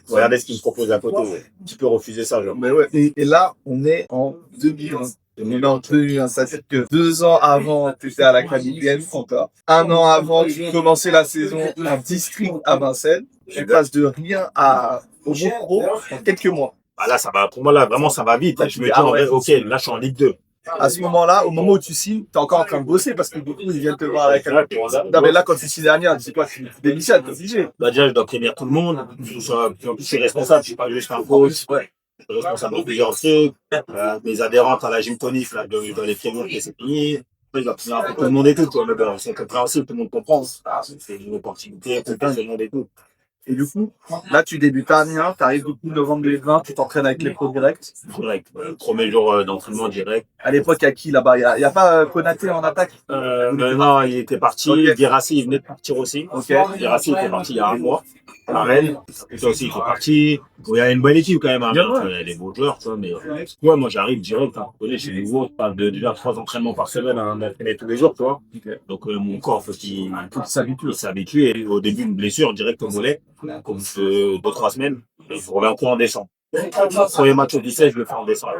regardez ce qu'il me propose à côté. Tu peux refuser ça, genre. Mais ouais. Et là, on est en 2001. On est en 2001. Ça veut dire que 2 ans avant, tu étais à la Kabylienne encore. 1 an avant, tu commençais la saison en district à Vincennes. Tu passes de rien au bon pro en quelques mois. Ah là, ça va, pour moi, là, vraiment, ça va vite. Je me dis, en vrai, ok, là, je suis en Ligue 2. À ce moment-là, au moment où tu signes, t'es encore en train de bosser parce que beaucoup ils viennent te voir avec un. Non, mais là, quand c'est 6 dernières, c'est quoi? Tu démissionnes, t'es obligé. Bah, déjà, je dois prévenir tout le monde. En plus, je suis responsable, je suis pas juste un coach. Ouais. Je suis responsable de plusieurs trucs. Mes adhérentes à la gym tonif, là, je dois les prévenir que c'est fini. Je dois prévenir un peu tout le monde et tout, quoi. Mais bon, c'est compréhensible, tout le monde comprend. C'est une opportunité, quelqu'un, tout le monde et tout. Et du coup, là, tu débutes à Amiens, t'arrives du coup novembre 2020, tu t'entraînes avec les pros directs. Direct. Premier jour d'entraînement direct. À l'époque, il y a qui là-bas? Il y a pas Konaté en attaque? Non, il était parti. Ok. Guirassy, il venait de partir aussi. Ok. Guirassy était parti il y a un mois. À Rennes. Toi aussi, il était parti. Bon, il y a une bonne équipe quand même. Hein. Il y a des beaux joueurs, tu vois. Mais ouais, moi, j'arrive direct. Hein. Je suis nouveau. Je parle de déjà 3 entraînements par semaine à m'entraîner tous les jours, tu vois. Donc, mon corps, faut qu'il s'habitue. Il s'habitue. Et au début, une blessure direct au mollet. Comme 2-3 semaines. Et je reviens encore en décembre. Le premier match au 17, je le fais en décembre.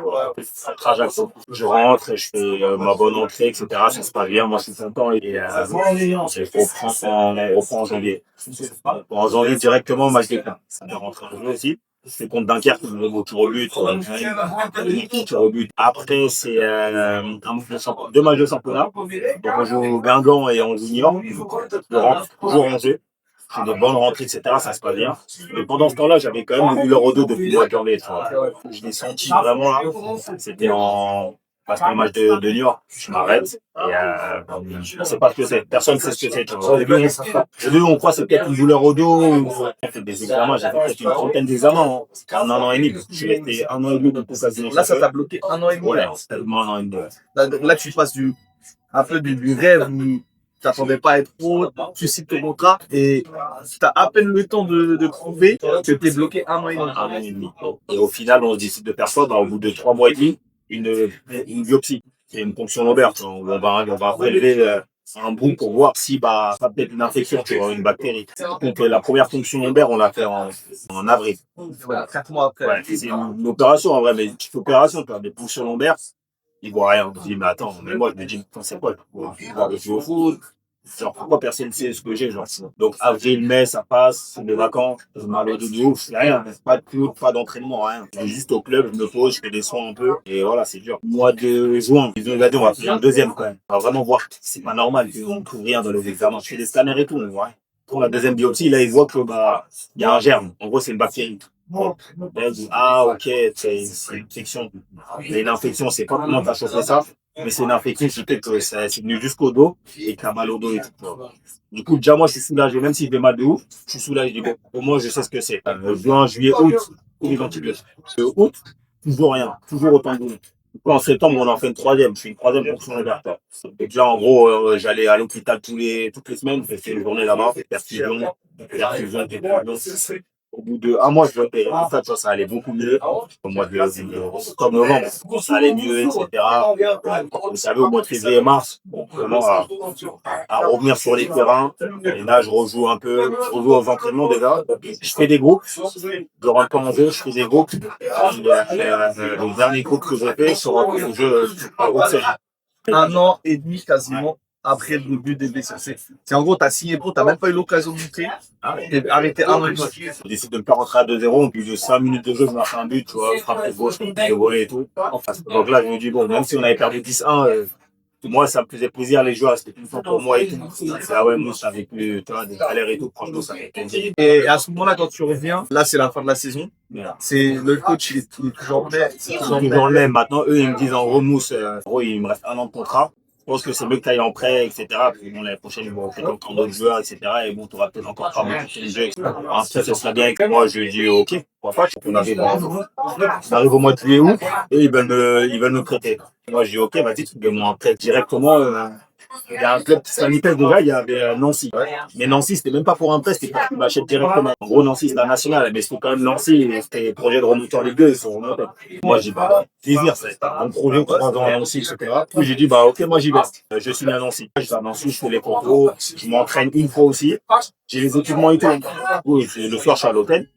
Je rentre, je fais ma bonne entrée, etc. Ça se passe bien, moi je suis content. Et on reprend en janvier. En janvier, directement, match d'équipe. Ça me rentre en jeu aussi. C'est contre Dunkerque, au tir au but. Après, c'est 2 matchs de championnat. Donc on joue au Guingamp et en junior. Je rentre toujours en jeu. J'ai des bonnes rentrées, etc. Ça se passe bien. Mais pendant ce temps-là, j'avais quand même une douleur au dos depuis le mois de janvier. Je l'ai senti vraiment là. C'était c'était un match de Niort. Je m'arrête. Et je ne sais pas ce que c'est. Personne ne sait ce que c'est. Au début, on croit que c'est peut-être une douleur au dos. J'ai fait des examens. J'ai fait peut-être une trentaine d'examens en 1 an et demi. Je suis resté 1 an et demi de quasiment. Là, ça t'a bloqué 1 an et demi. Ouais, c'est tellement 1 an et demi. Là, tu passes un peu du rêve où tu t'attendais pas à être pro, tu signes ton contrat et tu as à peine le temps de prouver que tu es bloqué 1 an et demi. 1 an et demi. Et au final, on se décide de faire quoi? Au bout de 3 mois et demi, une biopsie. C'est une ponction lombaire. On va prélever un bout pour voir si ça peut-être une infection, tu vois, une bactérie. Donc la première ponction lombaire, on l'a fait en avril. Ouais, 4 mois après. Ouais, c'est une opération en vrai, mais une petite opération, tu vois, des ponctions lombaires. Ils voient rien. Je me dis, mais attends, mais moi, je me dis, c'est quoi? Je vais jouer au foot. Genre, pourquoi personne ne sait ce que j'ai, genre. Donc, avril, mai, ça passe, c'est des vacances, j'ai mal au dos de ouf, c'est rien, pas de cours, pas d'entraînement, rien. Je vais juste au club, je me pose, je fais des soins un peu, et voilà, c'est dur. Mois de juin, ils ont dit, on va faire un deuxième quand même. On va vraiment voir, c'est pas normal, on ne trouve rien dans les examens. Je fais des scanners et tout, on voit rien. Pour la deuxième biopsie, là, ils voient que, il y a un germe. En gros, c'est une bactérie. Là, ils disent, ah, ok, c'est une infection. Mais une infection, c'est pas comment t'as chopé ça. Mais c'est une infection qui fait que c'est venu jusqu'au dos et que t'as mal au dos et tout. Du coup, déjà, moi, je suis soulagé. Même si j'ai mal de ouf, je suis soulagé. Je dis, bon, au moins, je sais ce que c'est. Juin, juillet, août, tous les antibiotiques. Août, toujours rien. Toujours autant de douleur. En septembre, on en fait une troisième. Je fais une troisième ponction lombaire. Et déjà, en gros, j'allais à l'hôpital toutes les semaines. Je fais une journée là-bas. Perfusion. Au bout de 1 mois, je vais payer. Ça, tu vois, ça allait beaucoup mieux. Au mois de octobre, novembre, ça allait mieux, etc. Vous savez, au mois de février et mars, on commence à revenir sur les terrains. Et là, je rejoue un peu, je rejoue aux entraînements déjà. Je fais des groupes. Je rentre pas en jeu, je fais des groupes. Le dernier groupe que j'ai fait, sur un jeu à groupe 1 an et demi quasiment après le début des blessures. C'est en gros, t'as signé pro, t'as même pas eu l'occasion de montrer. T'es arrêté 1 an et demi. Je décide de me faire rentrer à 2-0. Au bout de 5 minutes de jeu, je marque un but, tu vois, frappe de gauche, de voler et tout. Donc là, je me dis, bon, même si on avait perdu 10-1, moi, ça me faisait plaisir, les joueurs, c'était tout le temps pour moi et tout. Ah ouais, moi, j'avais plus, tu vois, des galères et tout, franchement, ça fait plaisir. Et à ce moment-là, quand tu reviens, là, c'est la fin de la saison. C'est le coach, il est toujours prêt. C'est toujours le même. Maintenant, eux, ils me disent, en gros, Mousse, en gros, il me reste 1 an de contrat. Je pense que c'est mieux que tu ailles en prêt, etc. Puis bon, l'année prochaine, ils vont recruter encore d'autres joueurs, etc. Et bon, tu auras peut-être encore pas beaucoup de jeux, etc. Après, ça sera bien avec moi. Je lui ai dit, ok, pourquoi pas. On arrive au mois de juillet, août, et ils veulent me prêter. Moi, je dis, ok, vas-y, tu me moi un prêt directement. Il y a un club qui s'invitait déjà, il y avait Nancy. Mais Nancy, c'était même pas pour un prêt, c'était pour que tu m'achètes directement. En gros, Nancy, c'est la nationale, mais c'était quand même Nancy, c'était projet de remonter en Ligue 2, ils sont remontés. Moi, j'ai dit, plaisir, c'est un projet 3 ans à Nancy, etc. Puis j'ai dit, ok, moi j'y vais. Je signe à Nancy. Je vais à Nancy, je fais les contrôles, je m'entraîne une fois aussi. J'ai les équipements et tout. Oui, le soir, je suis à l'hôtel.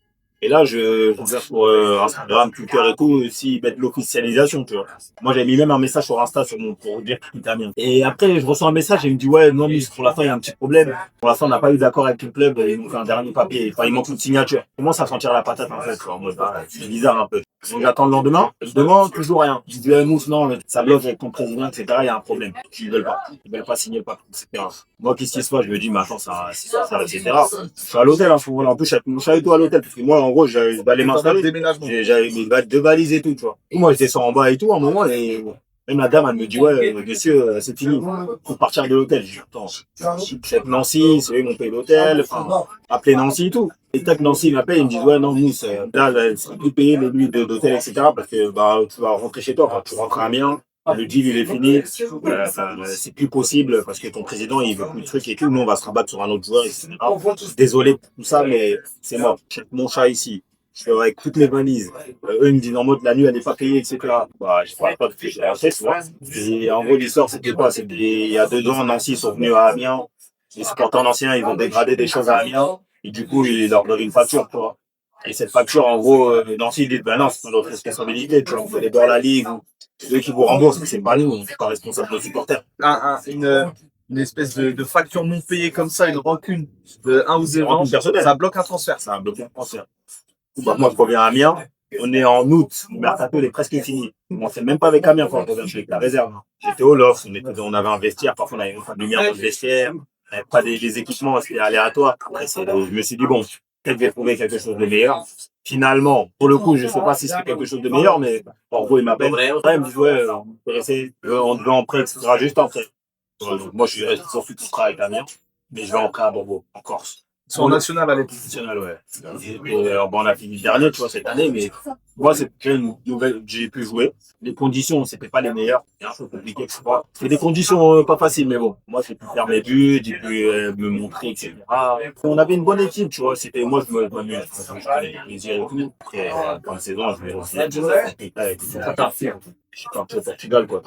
Et là, je regarde sur Instagram, Twitter et tout, s'ils mettent l'officialisation, tu vois. Moi, j'avais mis même un message sur Insta pour dire qu'il était bien. Et après, je reçois un message et il me dit, ouais, non, mais pour l'instant, il y a un petit problème. Pour l'instant, on n'a pas eu d'accord avec le club, ils m'ont fait un dernier papier. Enfin, il manque une signature. Je commence à sentir la patate, en fait, quoi. En mode, c'est bizarre un peu. Donc, j'attends le lendemain. Demain, toujours rien. Je dis, Mousse, non, ça bloque avec ton président, etc. Il y a un problème. Ils veulent pas. Ils veulent pas signer le papier, etc. Moi, qu'est-ce qui se passe? Je me dis, mais attends, ça, etc. Je suis à l'hôtel, hein. En plus, je suis avec toi à l'hôtel, parce que moi, en gros, j'allais m'installer. J'avais mes 2 valises et tout, tu vois. Moi, je descends en bas et tout, à un moment, et Même la dame, elle me dit, ouais, monsieur, c'est fini. Faut partir de l'hôtel. Je dis, attends, check Nancy, c'est eux qui m'ont payé l'hôtel. Enfin, appelez Nancy et tout. Et tac, Nancy m'appelle, ils me disent, ouais, non, Mousse, là, c'est plus payé les nuits d'hôtel, etc. Parce que, bah, tu vas rentrer chez toi, quand tu rentres à Amiens. Le deal, il est fini. C'est plus possible parce que ton président, il veut plus de trucs et tout. Nous, on va se rabattre sur un autre joueur, etc. Désolé pour tout ça, mais c'est mort. Check mon chat ici. Je fais avec toutes mes valises. Eux, ils me disent en mode la nuit, elle n'est pas payée, etc. Bah, je parle pas de ce que j'ai fait, tu vois. Et en gros, l'histoire, c'était quoi? C'était, il y a 2 ans, Nancy, ils sont venus à Amiens. Les supporters anciens, ils ont dégradé des choses à Amiens. Et du coup, ils leur donnent une facture, tu vois. Et cette facture, en gros, Nancy, ils disent, ben non, c'est pas notre responsabilité, tu vois. On fait les bords la ligue. Ceux qui vous remboursent, mais c'est pas nous, on n'est pas responsable de nos supporters. Une espèce de facture non payée comme ça, une rancune de 1 ou 0 ans, personnel. ça bloque un transfert. C'est un bloqué de transfert. Bah, moi, je reviens à Amiens. On est en août. Le mercato est presque fini. On ne fait même pas avec Amiens quand on revient. Je suis avec la réserve. J'étais au loft. On avait un vestiaire. Parfois, on avait pas de lumière dans le vestiaire. On n'avait pas des équipements. C'était aléatoire. Après, je me suis dit, bon, peut-être que je vais trouver quelque chose de meilleur. Finalement, pour le coup, je ne sais pas si c'est quelque chose de meilleur, mais en gros, il m'appelle. Il me dit, ouais, on devait en prêt, etc. Juste en prêt. Donc, moi, je suis resté sur tout contrat avec Amiens. Mais je vais en prêt à Bordeaux, en Corse. Son national à l'époque. National, ouais. Bon, on a fini le dernier, tu vois, cette année, mais moi, c'est une nouvelle, j'ai pu jouer. Les conditions, c'était pas les meilleures. C'est un peu compliqué, je crois. C'est des conditions pas faciles, mais bon. Moi, j'ai pu faire mes buts, j'ai pu me montrer, etc. On avait une bonne équipe, tu vois. C'était, moi, je m'amuse. Je prenais plaisir et tout. Après, dans la saison, je vais aussi. Je suis parti au Portugal, quoi.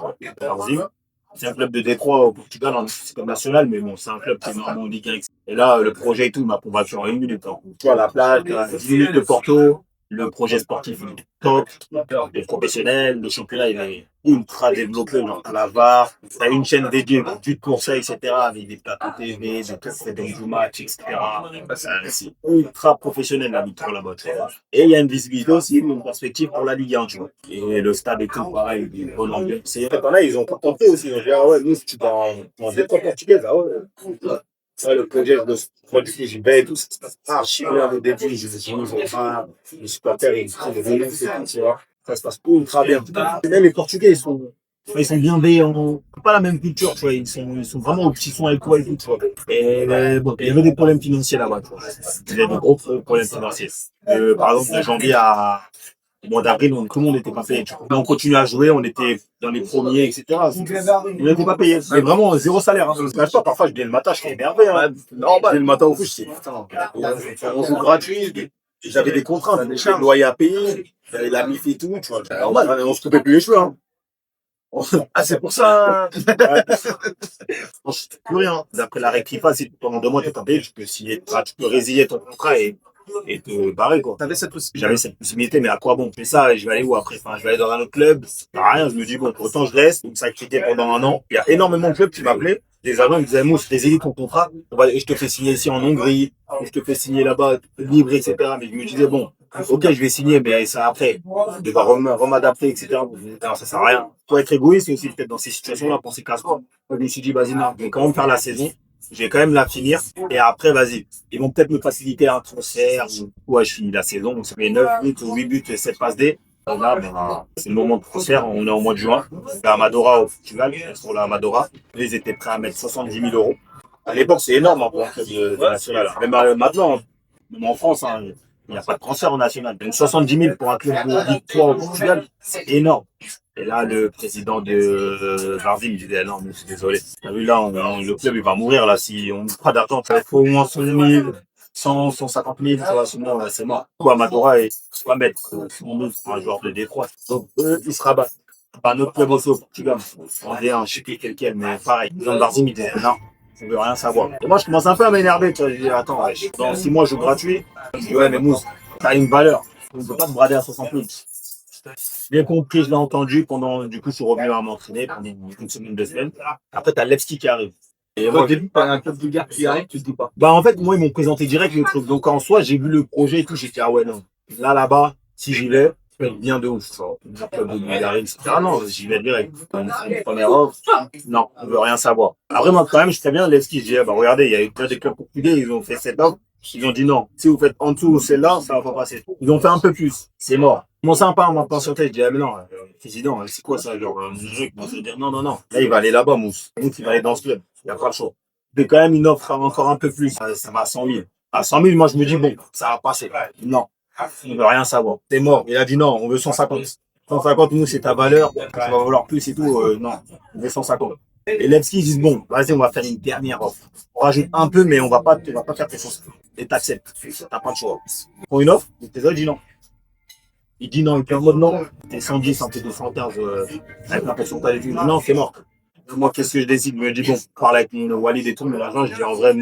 C'est un club de Détroit au Portugal, c'est comme national, mais bon, c'est un club qui est normalement en Ligue 1. Et là, le projet et tout m'a convaincu en 1 minute. Tu vois, la plage, 10 minutes de Porto, le projet sportif il est top, les professionnels, le championnat il est ultra développé, genre à la VAR, t'as une chaîne dédiée pour ça, etc., avec des plateaux TV, des trucs du match, etc. C'est ultra professionnel la Ligue 3 là-bas, tu vois. Et il y a une visibilité aussi, une perspective pour la Ligue 1, tu vois. Et le stade est tout pareil, il est bon ambiance. C'est là, ils ont pas tenté aussi. Ils ont dit, ah ouais, nous, si tu vas en Détroit portugais, ah ouais. Ça, le projet de moi, du coup, j'y vais et tout, ça se passe archi bien au début. Je les supporters, ils sont venus, tu vois. Ça se passe ultra bien. Et même les Portugais, ils sont bienveillants. Pas la même culture, tu vois. Ils sont vraiment au petit soin avec toi et tout, tu vois. Et bon, il y avait des problèmes financiers là-bas, tu vois. Il y avait de gros problèmes financiers. Par exemple, de janvier au mois d'avril, tout le monde n'était pas payé. On continue à jouer, on était dans les premiers, etc. On n'était pas payé. Mais vraiment, zéro salaire. Je ne cache pas, parfois, je viens le matin, je suis énervé. Je viens le matin au foot, je dis, putain, on joue gratuit. J'avais des contraintes, le loyer à payer, j'avais la MIF et tout, tu vois. Normal, on se coupait plus les cheveux. Ah, c'est pour ça. On ne plus rien. D'après la règle FIFA, si pendant 2 mois, tu n'es pas payé, tu peux résilier ton contrat et te barrer, quoi. J'avais cette possibilité, mais à quoi bon? Je fais ça et je vais aller où après? Enfin, je vais aller dans un autre club, ça sert à rien. Je me dis, bon, autant je reste, donc ça a quitté pendant 1 an. Il y a énormément de clubs qui m'appelaient. Des agents, ils me disaient, Mousse, t'es élites ton contrat, je te fais signer ici en Hongrie, je te fais signer là-bas, libre, etc. Mais je me disais, bon, ok, je vais signer, mais ça après, je vais remadapter, etc. Alors, ça sert à rien. Faut être égoïste aussi, peut-être dans ces situations-là, penser qu'à soi. Je me suis dit, vas-y, non, je vais quand même faire la saison. Je vais quand même la finir. Et après, vas-y. Ils vont peut-être me faciliter un transfert. Ouais, je finis la saison. Donc, ça fait 9 buts ou 8 buts et 7 passes D. Là, ben, c'est le moment de transfert. On est au mois de juin. C'est à Amadora au Portugal. Sur la Amadora. Ils étaient prêts à mettre 70 000 €. À l'époque, c'est énorme hein, pour un club de national. Même maintenant, même en France, hein, il n'y a pas de transfert au national. Même 70 000 pour un club de Ligue 3 au Portugal, c'est énorme. Et là, le président de Varzim me disait, non, mais je suis désolé. T'as vu, là, le club, il va mourir, là, si on n'a pas d'argent. Il faut au moins 100 000, 100, 150 000, ça va, sinon, c'est mort. Amadora, il va mettre 100 000 pour un joueur de Détroit. Donc, eux, ils se rabattent. Un autre club aussi au Portugal. On est un, je sais plus quel, mais pareil. Le président de Varzim, il disait, non, on veut rien savoir. Et moi, je commence un peu à m'énerver, tu vois. Je dis, attends, dans 6 mois, je joue gratuit. Je dis, ouais, mais Mousse, t'as une valeur. On ne peut pas te brader à 60 000. Bien compris, je l'ai entendu du coup, je suis revenu à m'entraîner pendant 1 semaine, 2 semaines. Après, t'as Levski qui arrive. Et moi, au début, t'as un club bulgare qui arrive, tu te dis pas. Bah, en fait, moi, ils m'ont présenté direct le truc. Donc, en soi, j'ai vu le projet et tout, j'ai dit, ah ouais, non. Là-bas, si j'y vais, je vais bien de ouf. Un club de Bulgarie, etc. Non, j'y vais direct. Une première offre, non, on veut rien savoir. Après, moi, quand même, je sais bien, Levski, je dis, bah, regardez, il y a eu plein de clubs portugais, ils ont fait cette offre. Ils ont dit non. Si vous faites en dessous celle-là, ça va pas passer. Ils ont fait un peu plus. C'est mort. Mon sympa, on m'a patienté. Je dis, ah, mais non, président, c'est quoi ça, genre, mon truc, moi, je veux dire, non, non, non. Là, il va aller là-bas, Mousse. Mousse, il va aller dans ce club. Il n'y a pas le choix. Mais quand même, une offre encore un peu plus. Ça va à 100 000. À 100 000, moi, je me dis, bon, ça va passer. Non. On ne veut rien savoir. T'es mort. Il a dit non, on veut 150. 150, nous, c'est ta valeur. Tu vas vouloir plus et tout. Non, on veut 150. Et Levski, ils disent, bon, vas-y, on va faire une dernière offre. On rajoute un peu, mais on va pas faire quelque chose. Et t'acceptes. T'as pas le choix. Pour une offre, tes autres disent non. Il dit non, il fait en mode non. T'es 110, un peu 215, avec l'impression que t'as dit non, c'est mort. Moi, qu'est-ce que je décide? Je me dis, bon, parle avec mon Walid et tout, mais l'argent, je dis en vrai,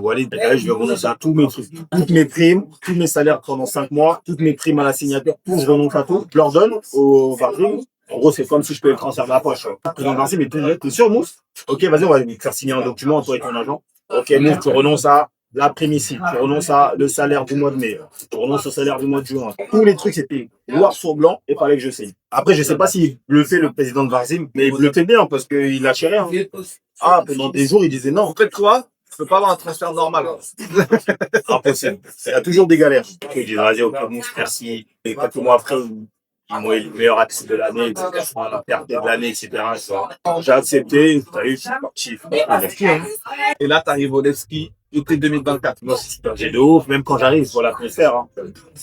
Walid, je vais renoncer à tous mes trucs. Toutes mes primes, tous mes salaires pendant 5 mois, toutes mes primes à la signature, tout, je renonce à tout. Je leur donne au Varzim. En gros, c'est comme si je payais le transfert de la poche. Le président Varzim, t'es sûr, Mousse? Ok, vas-y, on va faire signer un document, toi et ton agent. Ok, Mousse, tu renonces à la prime ici, tu renonces à le salaire du mois de mai, tu renonces au salaire du mois de juin. Tous les trucs, c'était noir sur blanc et fallait que je signe. Après, je sais pas s'il le fait, le président de Varzim, mais il le fait bien parce qu'il lâchait rien. Ah, pendant des jours, il disait non. En fait, toi, tu peux pas avoir un transfert normal. Impossible. Il y a toujours des galères. Il dit, vas-y, ok, Mousse, merci. Et quelques mois après, ils m'ont élu meilleur artiste de l'année, etc. La perte de l'année, etc. J'ai accepté, je suis parti. Et là, tu arrives au Levski, été 2024. Moi, c'est de ouf, même quand j'arrive, je vois l'atmosphère. Hein.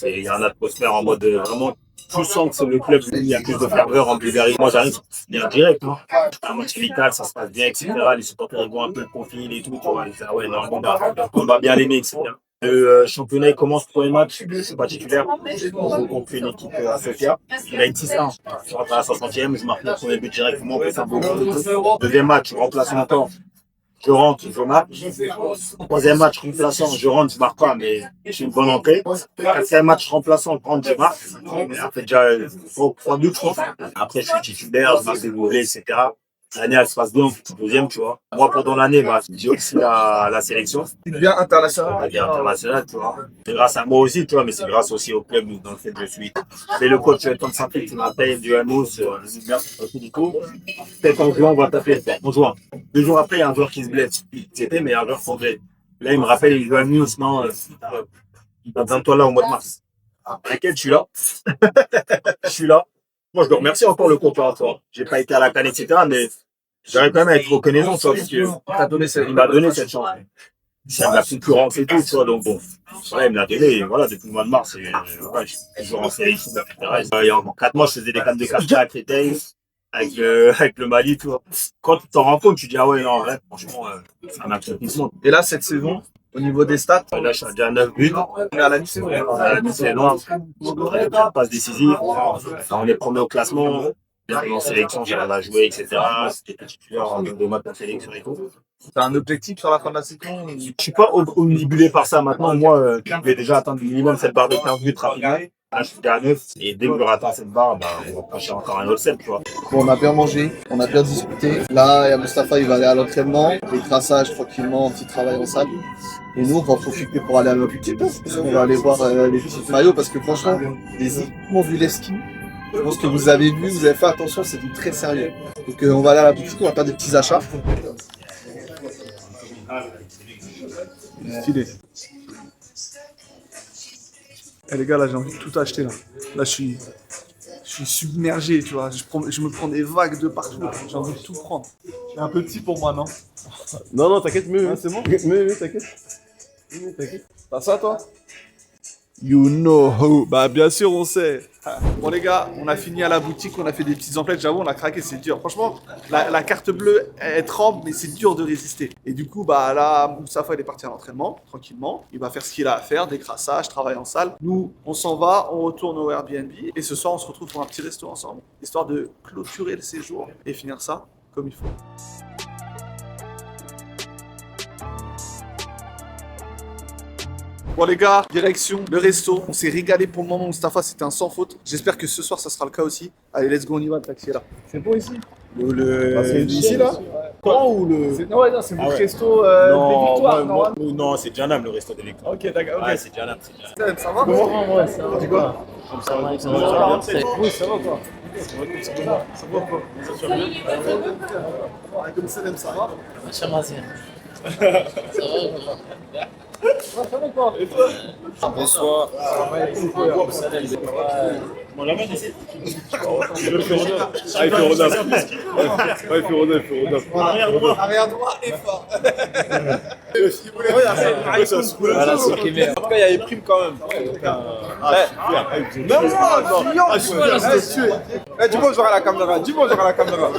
Il y a une atmosphère en mode vraiment, tu sens que c'est le club où il y a plus de ferveur en Bulgarie. Moi, j'arrive, c'est en direct. Hein. Un match amical, ça se passe bien, etc. Les supporters ils voient un peu le profil et tout. Tu vois, ils disent, ah ouais, non, on va bien l'aimer, etc. Le championnat il commence le premier match, je suis pas titulaire. On fait une équipe à Sofia. Il a une 6-1. Je rentre à la 60e, je marque le premier but directement. Deuxième match, je remplace mon temps. Je rentre, je marque. Troisième match remplaçant, je rentre, je marque pas, mais j'ai une bonne entrée. Quatrième match remplaçant, je rentre, je marque. Après déjà 3 buts, je crois. Après, je suis titulaire, je marque des doublés, etc. L'année, elle se passe bien, deuxième, tu vois. Moi, pendant l'année, j'ai aussi la sélection. Tu deviens international. Elle est internationale, tu vois. C'est grâce à moi aussi, tu vois, mais c'est grâce aussi au club dans lequel je suis. Mais le coach, Tom Saint-Philippe, qui m'appelle du Hanos, du coup. Peut-être en juin, on va taper. En juin. 2 jours après, il y a un joueur qui se blesse. C'était, mais un joueur fondé. Là, il me rappelle, il joue à Hanos, non, il va besoin de toi là au mois de mars. T'inquiète, je suis là. Je suis là. Moi, je dois remercier encore le coopérateur. J'ai pas été à la canne, etc., mais j'arrive quand même à être reconnaissant, tu vois, parce qu'il m'a donné cette chance. C'est de la concurrence et tout, tu vois, donc bon. Voilà, il me l'a donné, et voilà, depuis le mois de mars, voilà, je suis toujours en sélection, etc. Il y a encore 4 mois, je faisais des cannes de 4 avec Créteil, avec le Mali, tu vois. Quand tu t'en rends compte, tu dis, ah ouais, non, ouais, franchement, c'est un accomplissement. Et là, cette saison, au niveau des stats, là, je suis déjà à 9 buts. on est à la mi-saison. À la mi-saison, passe décisive. On est premier au classement. En sélection, j'arrive à jouer, etc. C'était titulaire en de matchs de sélection et tout. T'as un objectif sur la fin de la saison? Je suis pas omnibulé par ça maintenant. Moi, je vais déjà atteindre minimum cette barre de 15 buts rapidement. Là, je suis à 9. Et dès que je atteins cette barre, on va passer encore un autre 7, tu vois. Bon, on a bien mangé, on a bien discuté. Là, il y a Mustapha, il va aller à l'entraînement. Les traçages, tranquillement, petit travail en salle. Et nous, on va profiter pour aller à notre petit place. On va aller voir les petits maillots parce que franchement, les équipements du Levski, je pense que vous avez vu, vous avez fait attention, c'est du très sérieux. Donc on va aller à la boutique, on va faire des petits achats. Stylé. Eh les gars, là j'ai envie de tout acheter là. Là je suis submergé, tu vois. Je me prends des vagues de partout. J'ai envie de tout prendre. C'est un peu petit pour moi, non? Non, non, t'inquiète, mais C'est bon? Mais t'inquiète. Mais t'inquiète. T'as ça toi? You know who. Bah bien sûr on sait. Bon les gars, on a fini à la boutique, on a fait des petites emplettes, j'avoue on a craqué, c'est dur. Franchement, la carte bleue, elle tremble, mais c'est dur de résister. Et du coup, bah là, Moustapha il est parti à l'entraînement, tranquillement. Il va faire ce qu'il a à faire, décrassage, travail en salle. Nous, on s'en va, on retourne au Airbnb. Et ce soir, on se retrouve pour un petit resto ensemble, histoire de clôturer le séjour et finir ça comme il faut. Bon les gars, direction le resto. On s'est régalé pour le moment, Mustapha, c'était un sans faute. J'espère que ce soir, ça sera le cas aussi. Allez, let's go, on y va, le taxi est là. C'est bon ici? C'est ici là? Quand ou le... Non, ouais, non, c'est votre resto des Victoires, non, c'est Janam le resto des Victoires. Ok, d'accord. Ouais, c'est Janam, c'est Janam. Ça va? Ouais, ça va. Tu quoi? Ça va, ça va. Oui, ça va quoi? Ça va quoi? Comme ça, ça va? Ça va, Ça va quoi? Et toi? Bonsoir. Arrière droit et fort. Voilà, c'est qui met. En tout cas, il y avait prime quand même. Même moi, dis bonjour à la caméra, dis bonjour à la caméra.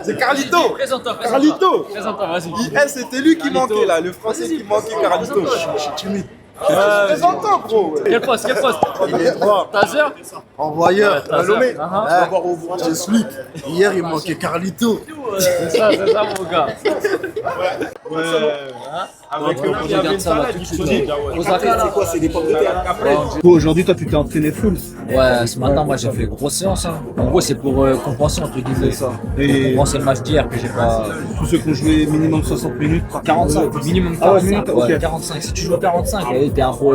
C'est Carlito. Présente-toi. Carlito. Présente-toi, vas-y. C'était lui qui manquait là, le français qui manquait, Carlito. Je suis timide. Présente-toi, gros. Quel poste? Il est droit. Taser? Envoyeur, Salomé. Je suis. Hier, il manquait Carlito. C'est ça, mon gars. Avec le regarde ça là tout de suite. Osaka là. C'est des pommes de terre. Aujourd'hui, toi, tu t'es entraîné full. Ouais, ce matin, moi j'ai fait grosse séance. Hein. En gros, c'est pour compenser entre guillemets. Et Compenser le match d'hier que j'ai pas. tous ceux qui ont joué minimum 60 minutes. 45, minimum 45. Ah ouais, minimum, Ouais, ok. 45. Si tu joues 45, t'es un pro.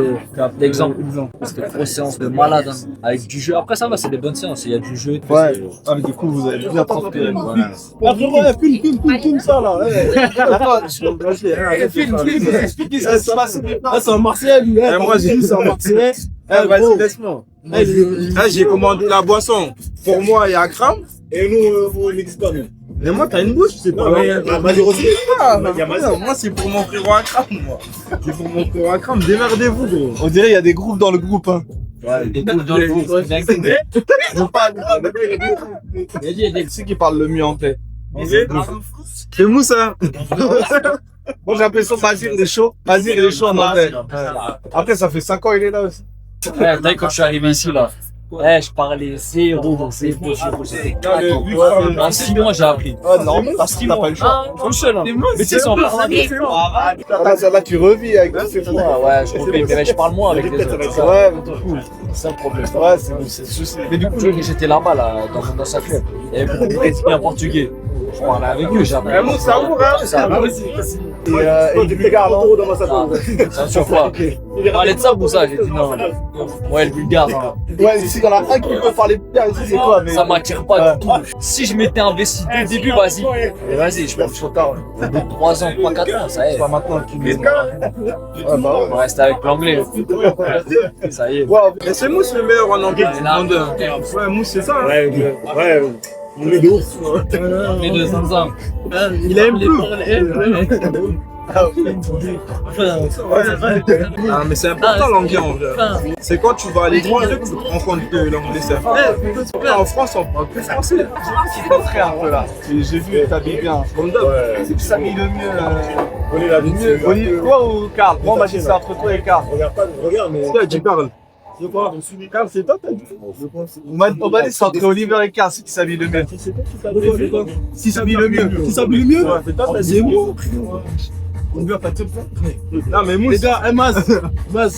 Exemple. C'était une grosse séance de malade. Hein. Avec du jeu. Après, ça va, c'est des bonnes séances. Il y a du jeu. Ouais. Ah, mais du coup, vous avez bien transpiré. Voilà. Film ça là. Attends, film. Explique ce qui se passe. C'est un Marseillais, lui. Moi, j'ai dit c'est un Marseillais. Vas-y, laisse-moi. Là, j'ai commandé la boisson. Pour moi, il y a Akram. Et nous, on n'existe pas, nous. Mais moi, t'as une bouche, c'est pas. Moi, c'est pour mon frérot Akram, moi. C'est pour mon frérot Akram. Démerdez-vous, gros. On dirait qu'il y a des groupes dans le groupe. Hein. Ouais, des coups dans le groupe. C'est qui qui parle le mieux anglais. C'est Moussa. Moi, j'ai l'impression que Mazir, il est chaud. Mazir, il est chaud en anglais. Après, ça fait 5 ans qu'il est là aussi. Ouais, t'as vu quand je suis arrivé ici là. Ouais, je parlais zéro. C'était en 6 mois, j'ai appris. Ah, normal, parce qu'il n'a pas le choix. Comme seul, hein. Mais tu sais, sans parler. Là, tu revis avec tous ces fois. Ouais, je revis, mais je parle moins avec les autres. Ouais, mais du coup. C'est ça le problème. Ouais, c'est juste. Mais du coup, j'étais là-bas, là, dans sa club. Il y avait beaucoup de Brésiliens portugais. Je parlais avec eux, j'ai appris. Ça ouvre, hein. Ça va. Et du Bulgare, non? Dans ma sacoche. Ça sur quoi? Il parlait de ça ou ça? J'ai dit non. Ouais, le bulgare, non. Ouais, ici, il y en a un qui peut parler bien ici, c'est quoi? Mais Ça m'attire pas du tout. Si je m'étais investi dès le début, vas-y. Mais vas-y, je pense trop tard. Au bout de 3 ans, 3-4 ans, ça y est. pas maintenant qu'il est. On va rester avec l'anglais. Ça y est. Mais c'est Mousse le meilleur en anglais du monde. Ouais, Mousse, c'est ça. Ouais. On est de ouf. Les deux ensemble. Il aime plus. Ah, mais c'est important l'anglais en vrai. C'est quand tu vas à l'étranger que tu te rends compte que l'anglais c'est fort. En France, on parle plus français. C'est pas très un peu là. J'ai vu, t'habilles bien. Comme d'hab. C'est qui s'habille le mieux. Toi ou Karl? Moi, on m'a dit ça entre toi et Karl. Regarde, mais. Qui a dit Karl? Karl, c'est toi, t'as dit. On m'a dit c'est entre Oliver et Karl, c'est qui s'habille le mieux. Qui s'habille le mieux? Qui s'habille le mieux? C'est moi. Non, mais Mousse. Les gars, Mas.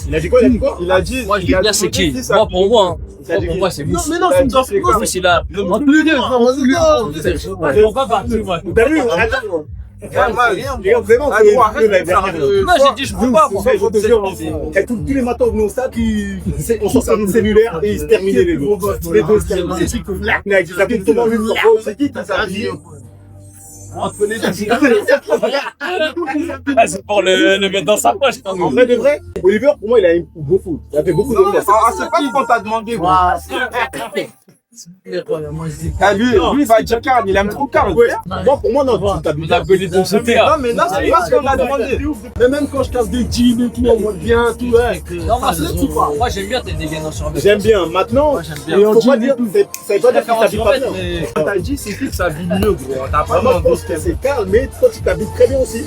Il a dit quoi? Il a dit. Moi, je dis bien c'est qui? Moi, pour moi, hein. Pour moi, c'est Mousse. Non, mais non, c'est une danse. Mousse, c'est là. Entre les deux, frère, on va partir, moi. T'as vu? Attends. Vraiment, non, j'ai dit, je peux pas. Tous les matins, on venait au stade, on sort sur une cellulaire et ils se terminaient les deux. Les deux se terminaient. C'est qui qui s'habille? Entre les deux. C'est pour le mettre dans sa poche. En vrai de vrai, Oliver, pour moi, il a beaucoup. Il a fait beaucoup de choses. C'est pas ce qu'on t'a demandé. T'as vu, lui, il va dire Karl, il aime trop Karl. Moi, pour moi, non, t'as vu. On a appelé de ce terrain. Non, mais non, c'est pas ce qu'on a demandé. Mais même quand je casse des jeans et tout, on voit bien, tout, ouais. Non, moi, j'aime bien tes dégainants sur le. J'aime bien. Maintenant, bien. faut pas dire, c'est pas dire que ça vit pas bien. mais. T'as dit, c'est qui que ça vit mieux, gros. T'as pas demandé que c'est Karl, mais toi, tu t'habilles très bien aussi.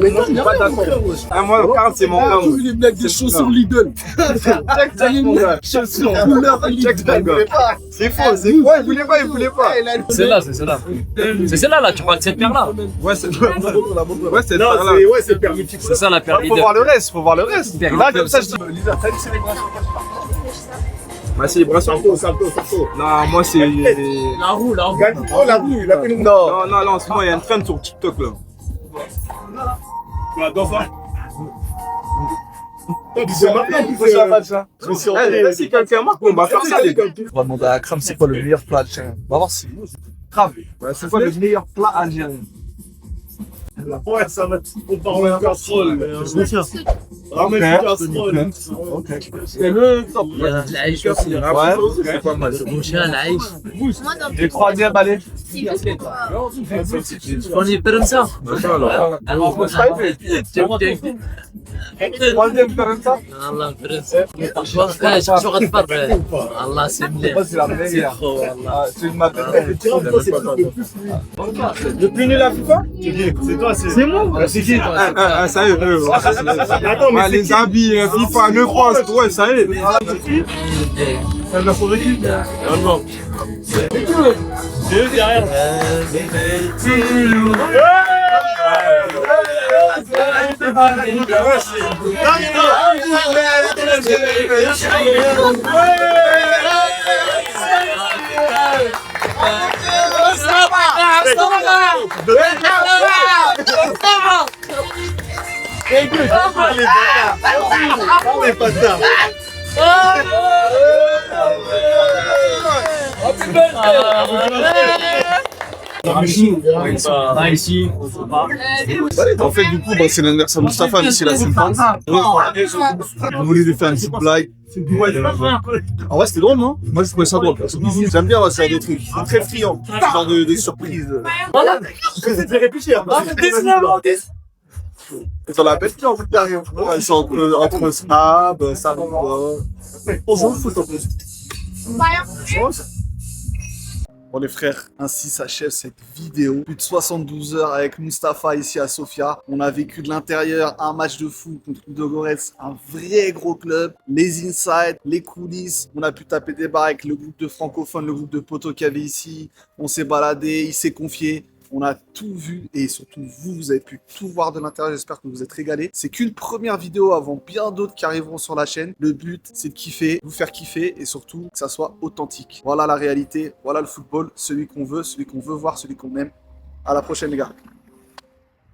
Mais moi, je suis pas d'accord. Ah, moi, Karl, c'est mon gars. Les mecs des chaussures Lidl. Chaussures couleur Lidl. C'est faux, c'est quoi? Il voulait pas. C'est là. C'est celle-là, là, tu parles de cette paire-là. Ouais, c'est Ouais, c'est non, là. c'est permis. C'est ça la paire Faut voir le reste, Paire Là, leader. comme ça, je dis, Lisa, t'as une célébration. Ma célébration. Salto. Non, moi, c'est. La roue. Oh, la rue, la pénombre. Non. Non, en ce moment, il y a une trend sur TikTok, là. C'est maintenant qu'il faut ça. Je me suis Si quelqu'un marque, on va faire ça, les gars. On va demander à Akram c'est quoi le meilleur plat algérien. On va voir si. Akram, c'est quoi le meilleur plat algérien? Ouais, ça va. On part en casserole. Je retiens. Ramène une casserole. C'est le top. العيش aussi. Ouais, c'est pas mal. مشان العيش. Et troisième, allez. تكوني فرنسا. Troisième, Florenza. الله فرنسا. شو غتفرق؟ الله سملي. Moi, c'est la meilleure. Ah, c'est une map. Depuis nul à FIFA? C'est toi, c'est moi. C'est qui? Ça y est, Attends, mais les habits FIFA, le poste, ouais, ça y est. ça va sauver qui? Non. C'est eux derrière. En fait, du coup, c'est l'anniversaire de Mustapha, mais c'est la semaine passée. On voulait lui faire une petite blague. En vrai, c'était drôle, non? Moi, je trouvais ça drôle. J'aime bien, ouais, c'est des trucs. Je suis très friand. Ce genre de surprises. C'est réfléchir. Ils ont la bête en fait derrière. Ils sont entre Snap, ça va. On joue au foot en plus. Bon les frères, ainsi s'achève cette vidéo. Plus de 72 heures avec Mustapha ici à Sofia. On a vécu de l'intérieur un match de foot contre Ludogorets, un vrai gros club. Les insides, les coulisses. On a pu taper des barres avec le groupe de francophones, le groupe de potos qu'il y avait ici. On s'est baladé, il s'est confié. On a tout vu et surtout vous avez pu tout voir de l'intérieur. J'espère que vous êtes régalés. C'est qu'une première vidéo avant bien d'autres qui arriveront sur la chaîne. Le but, c'est de kiffer, vous faire kiffer et surtout que ça soit authentique. Voilà la réalité, voilà le football, celui qu'on veut voir, celui qu'on aime. À la prochaine les gars.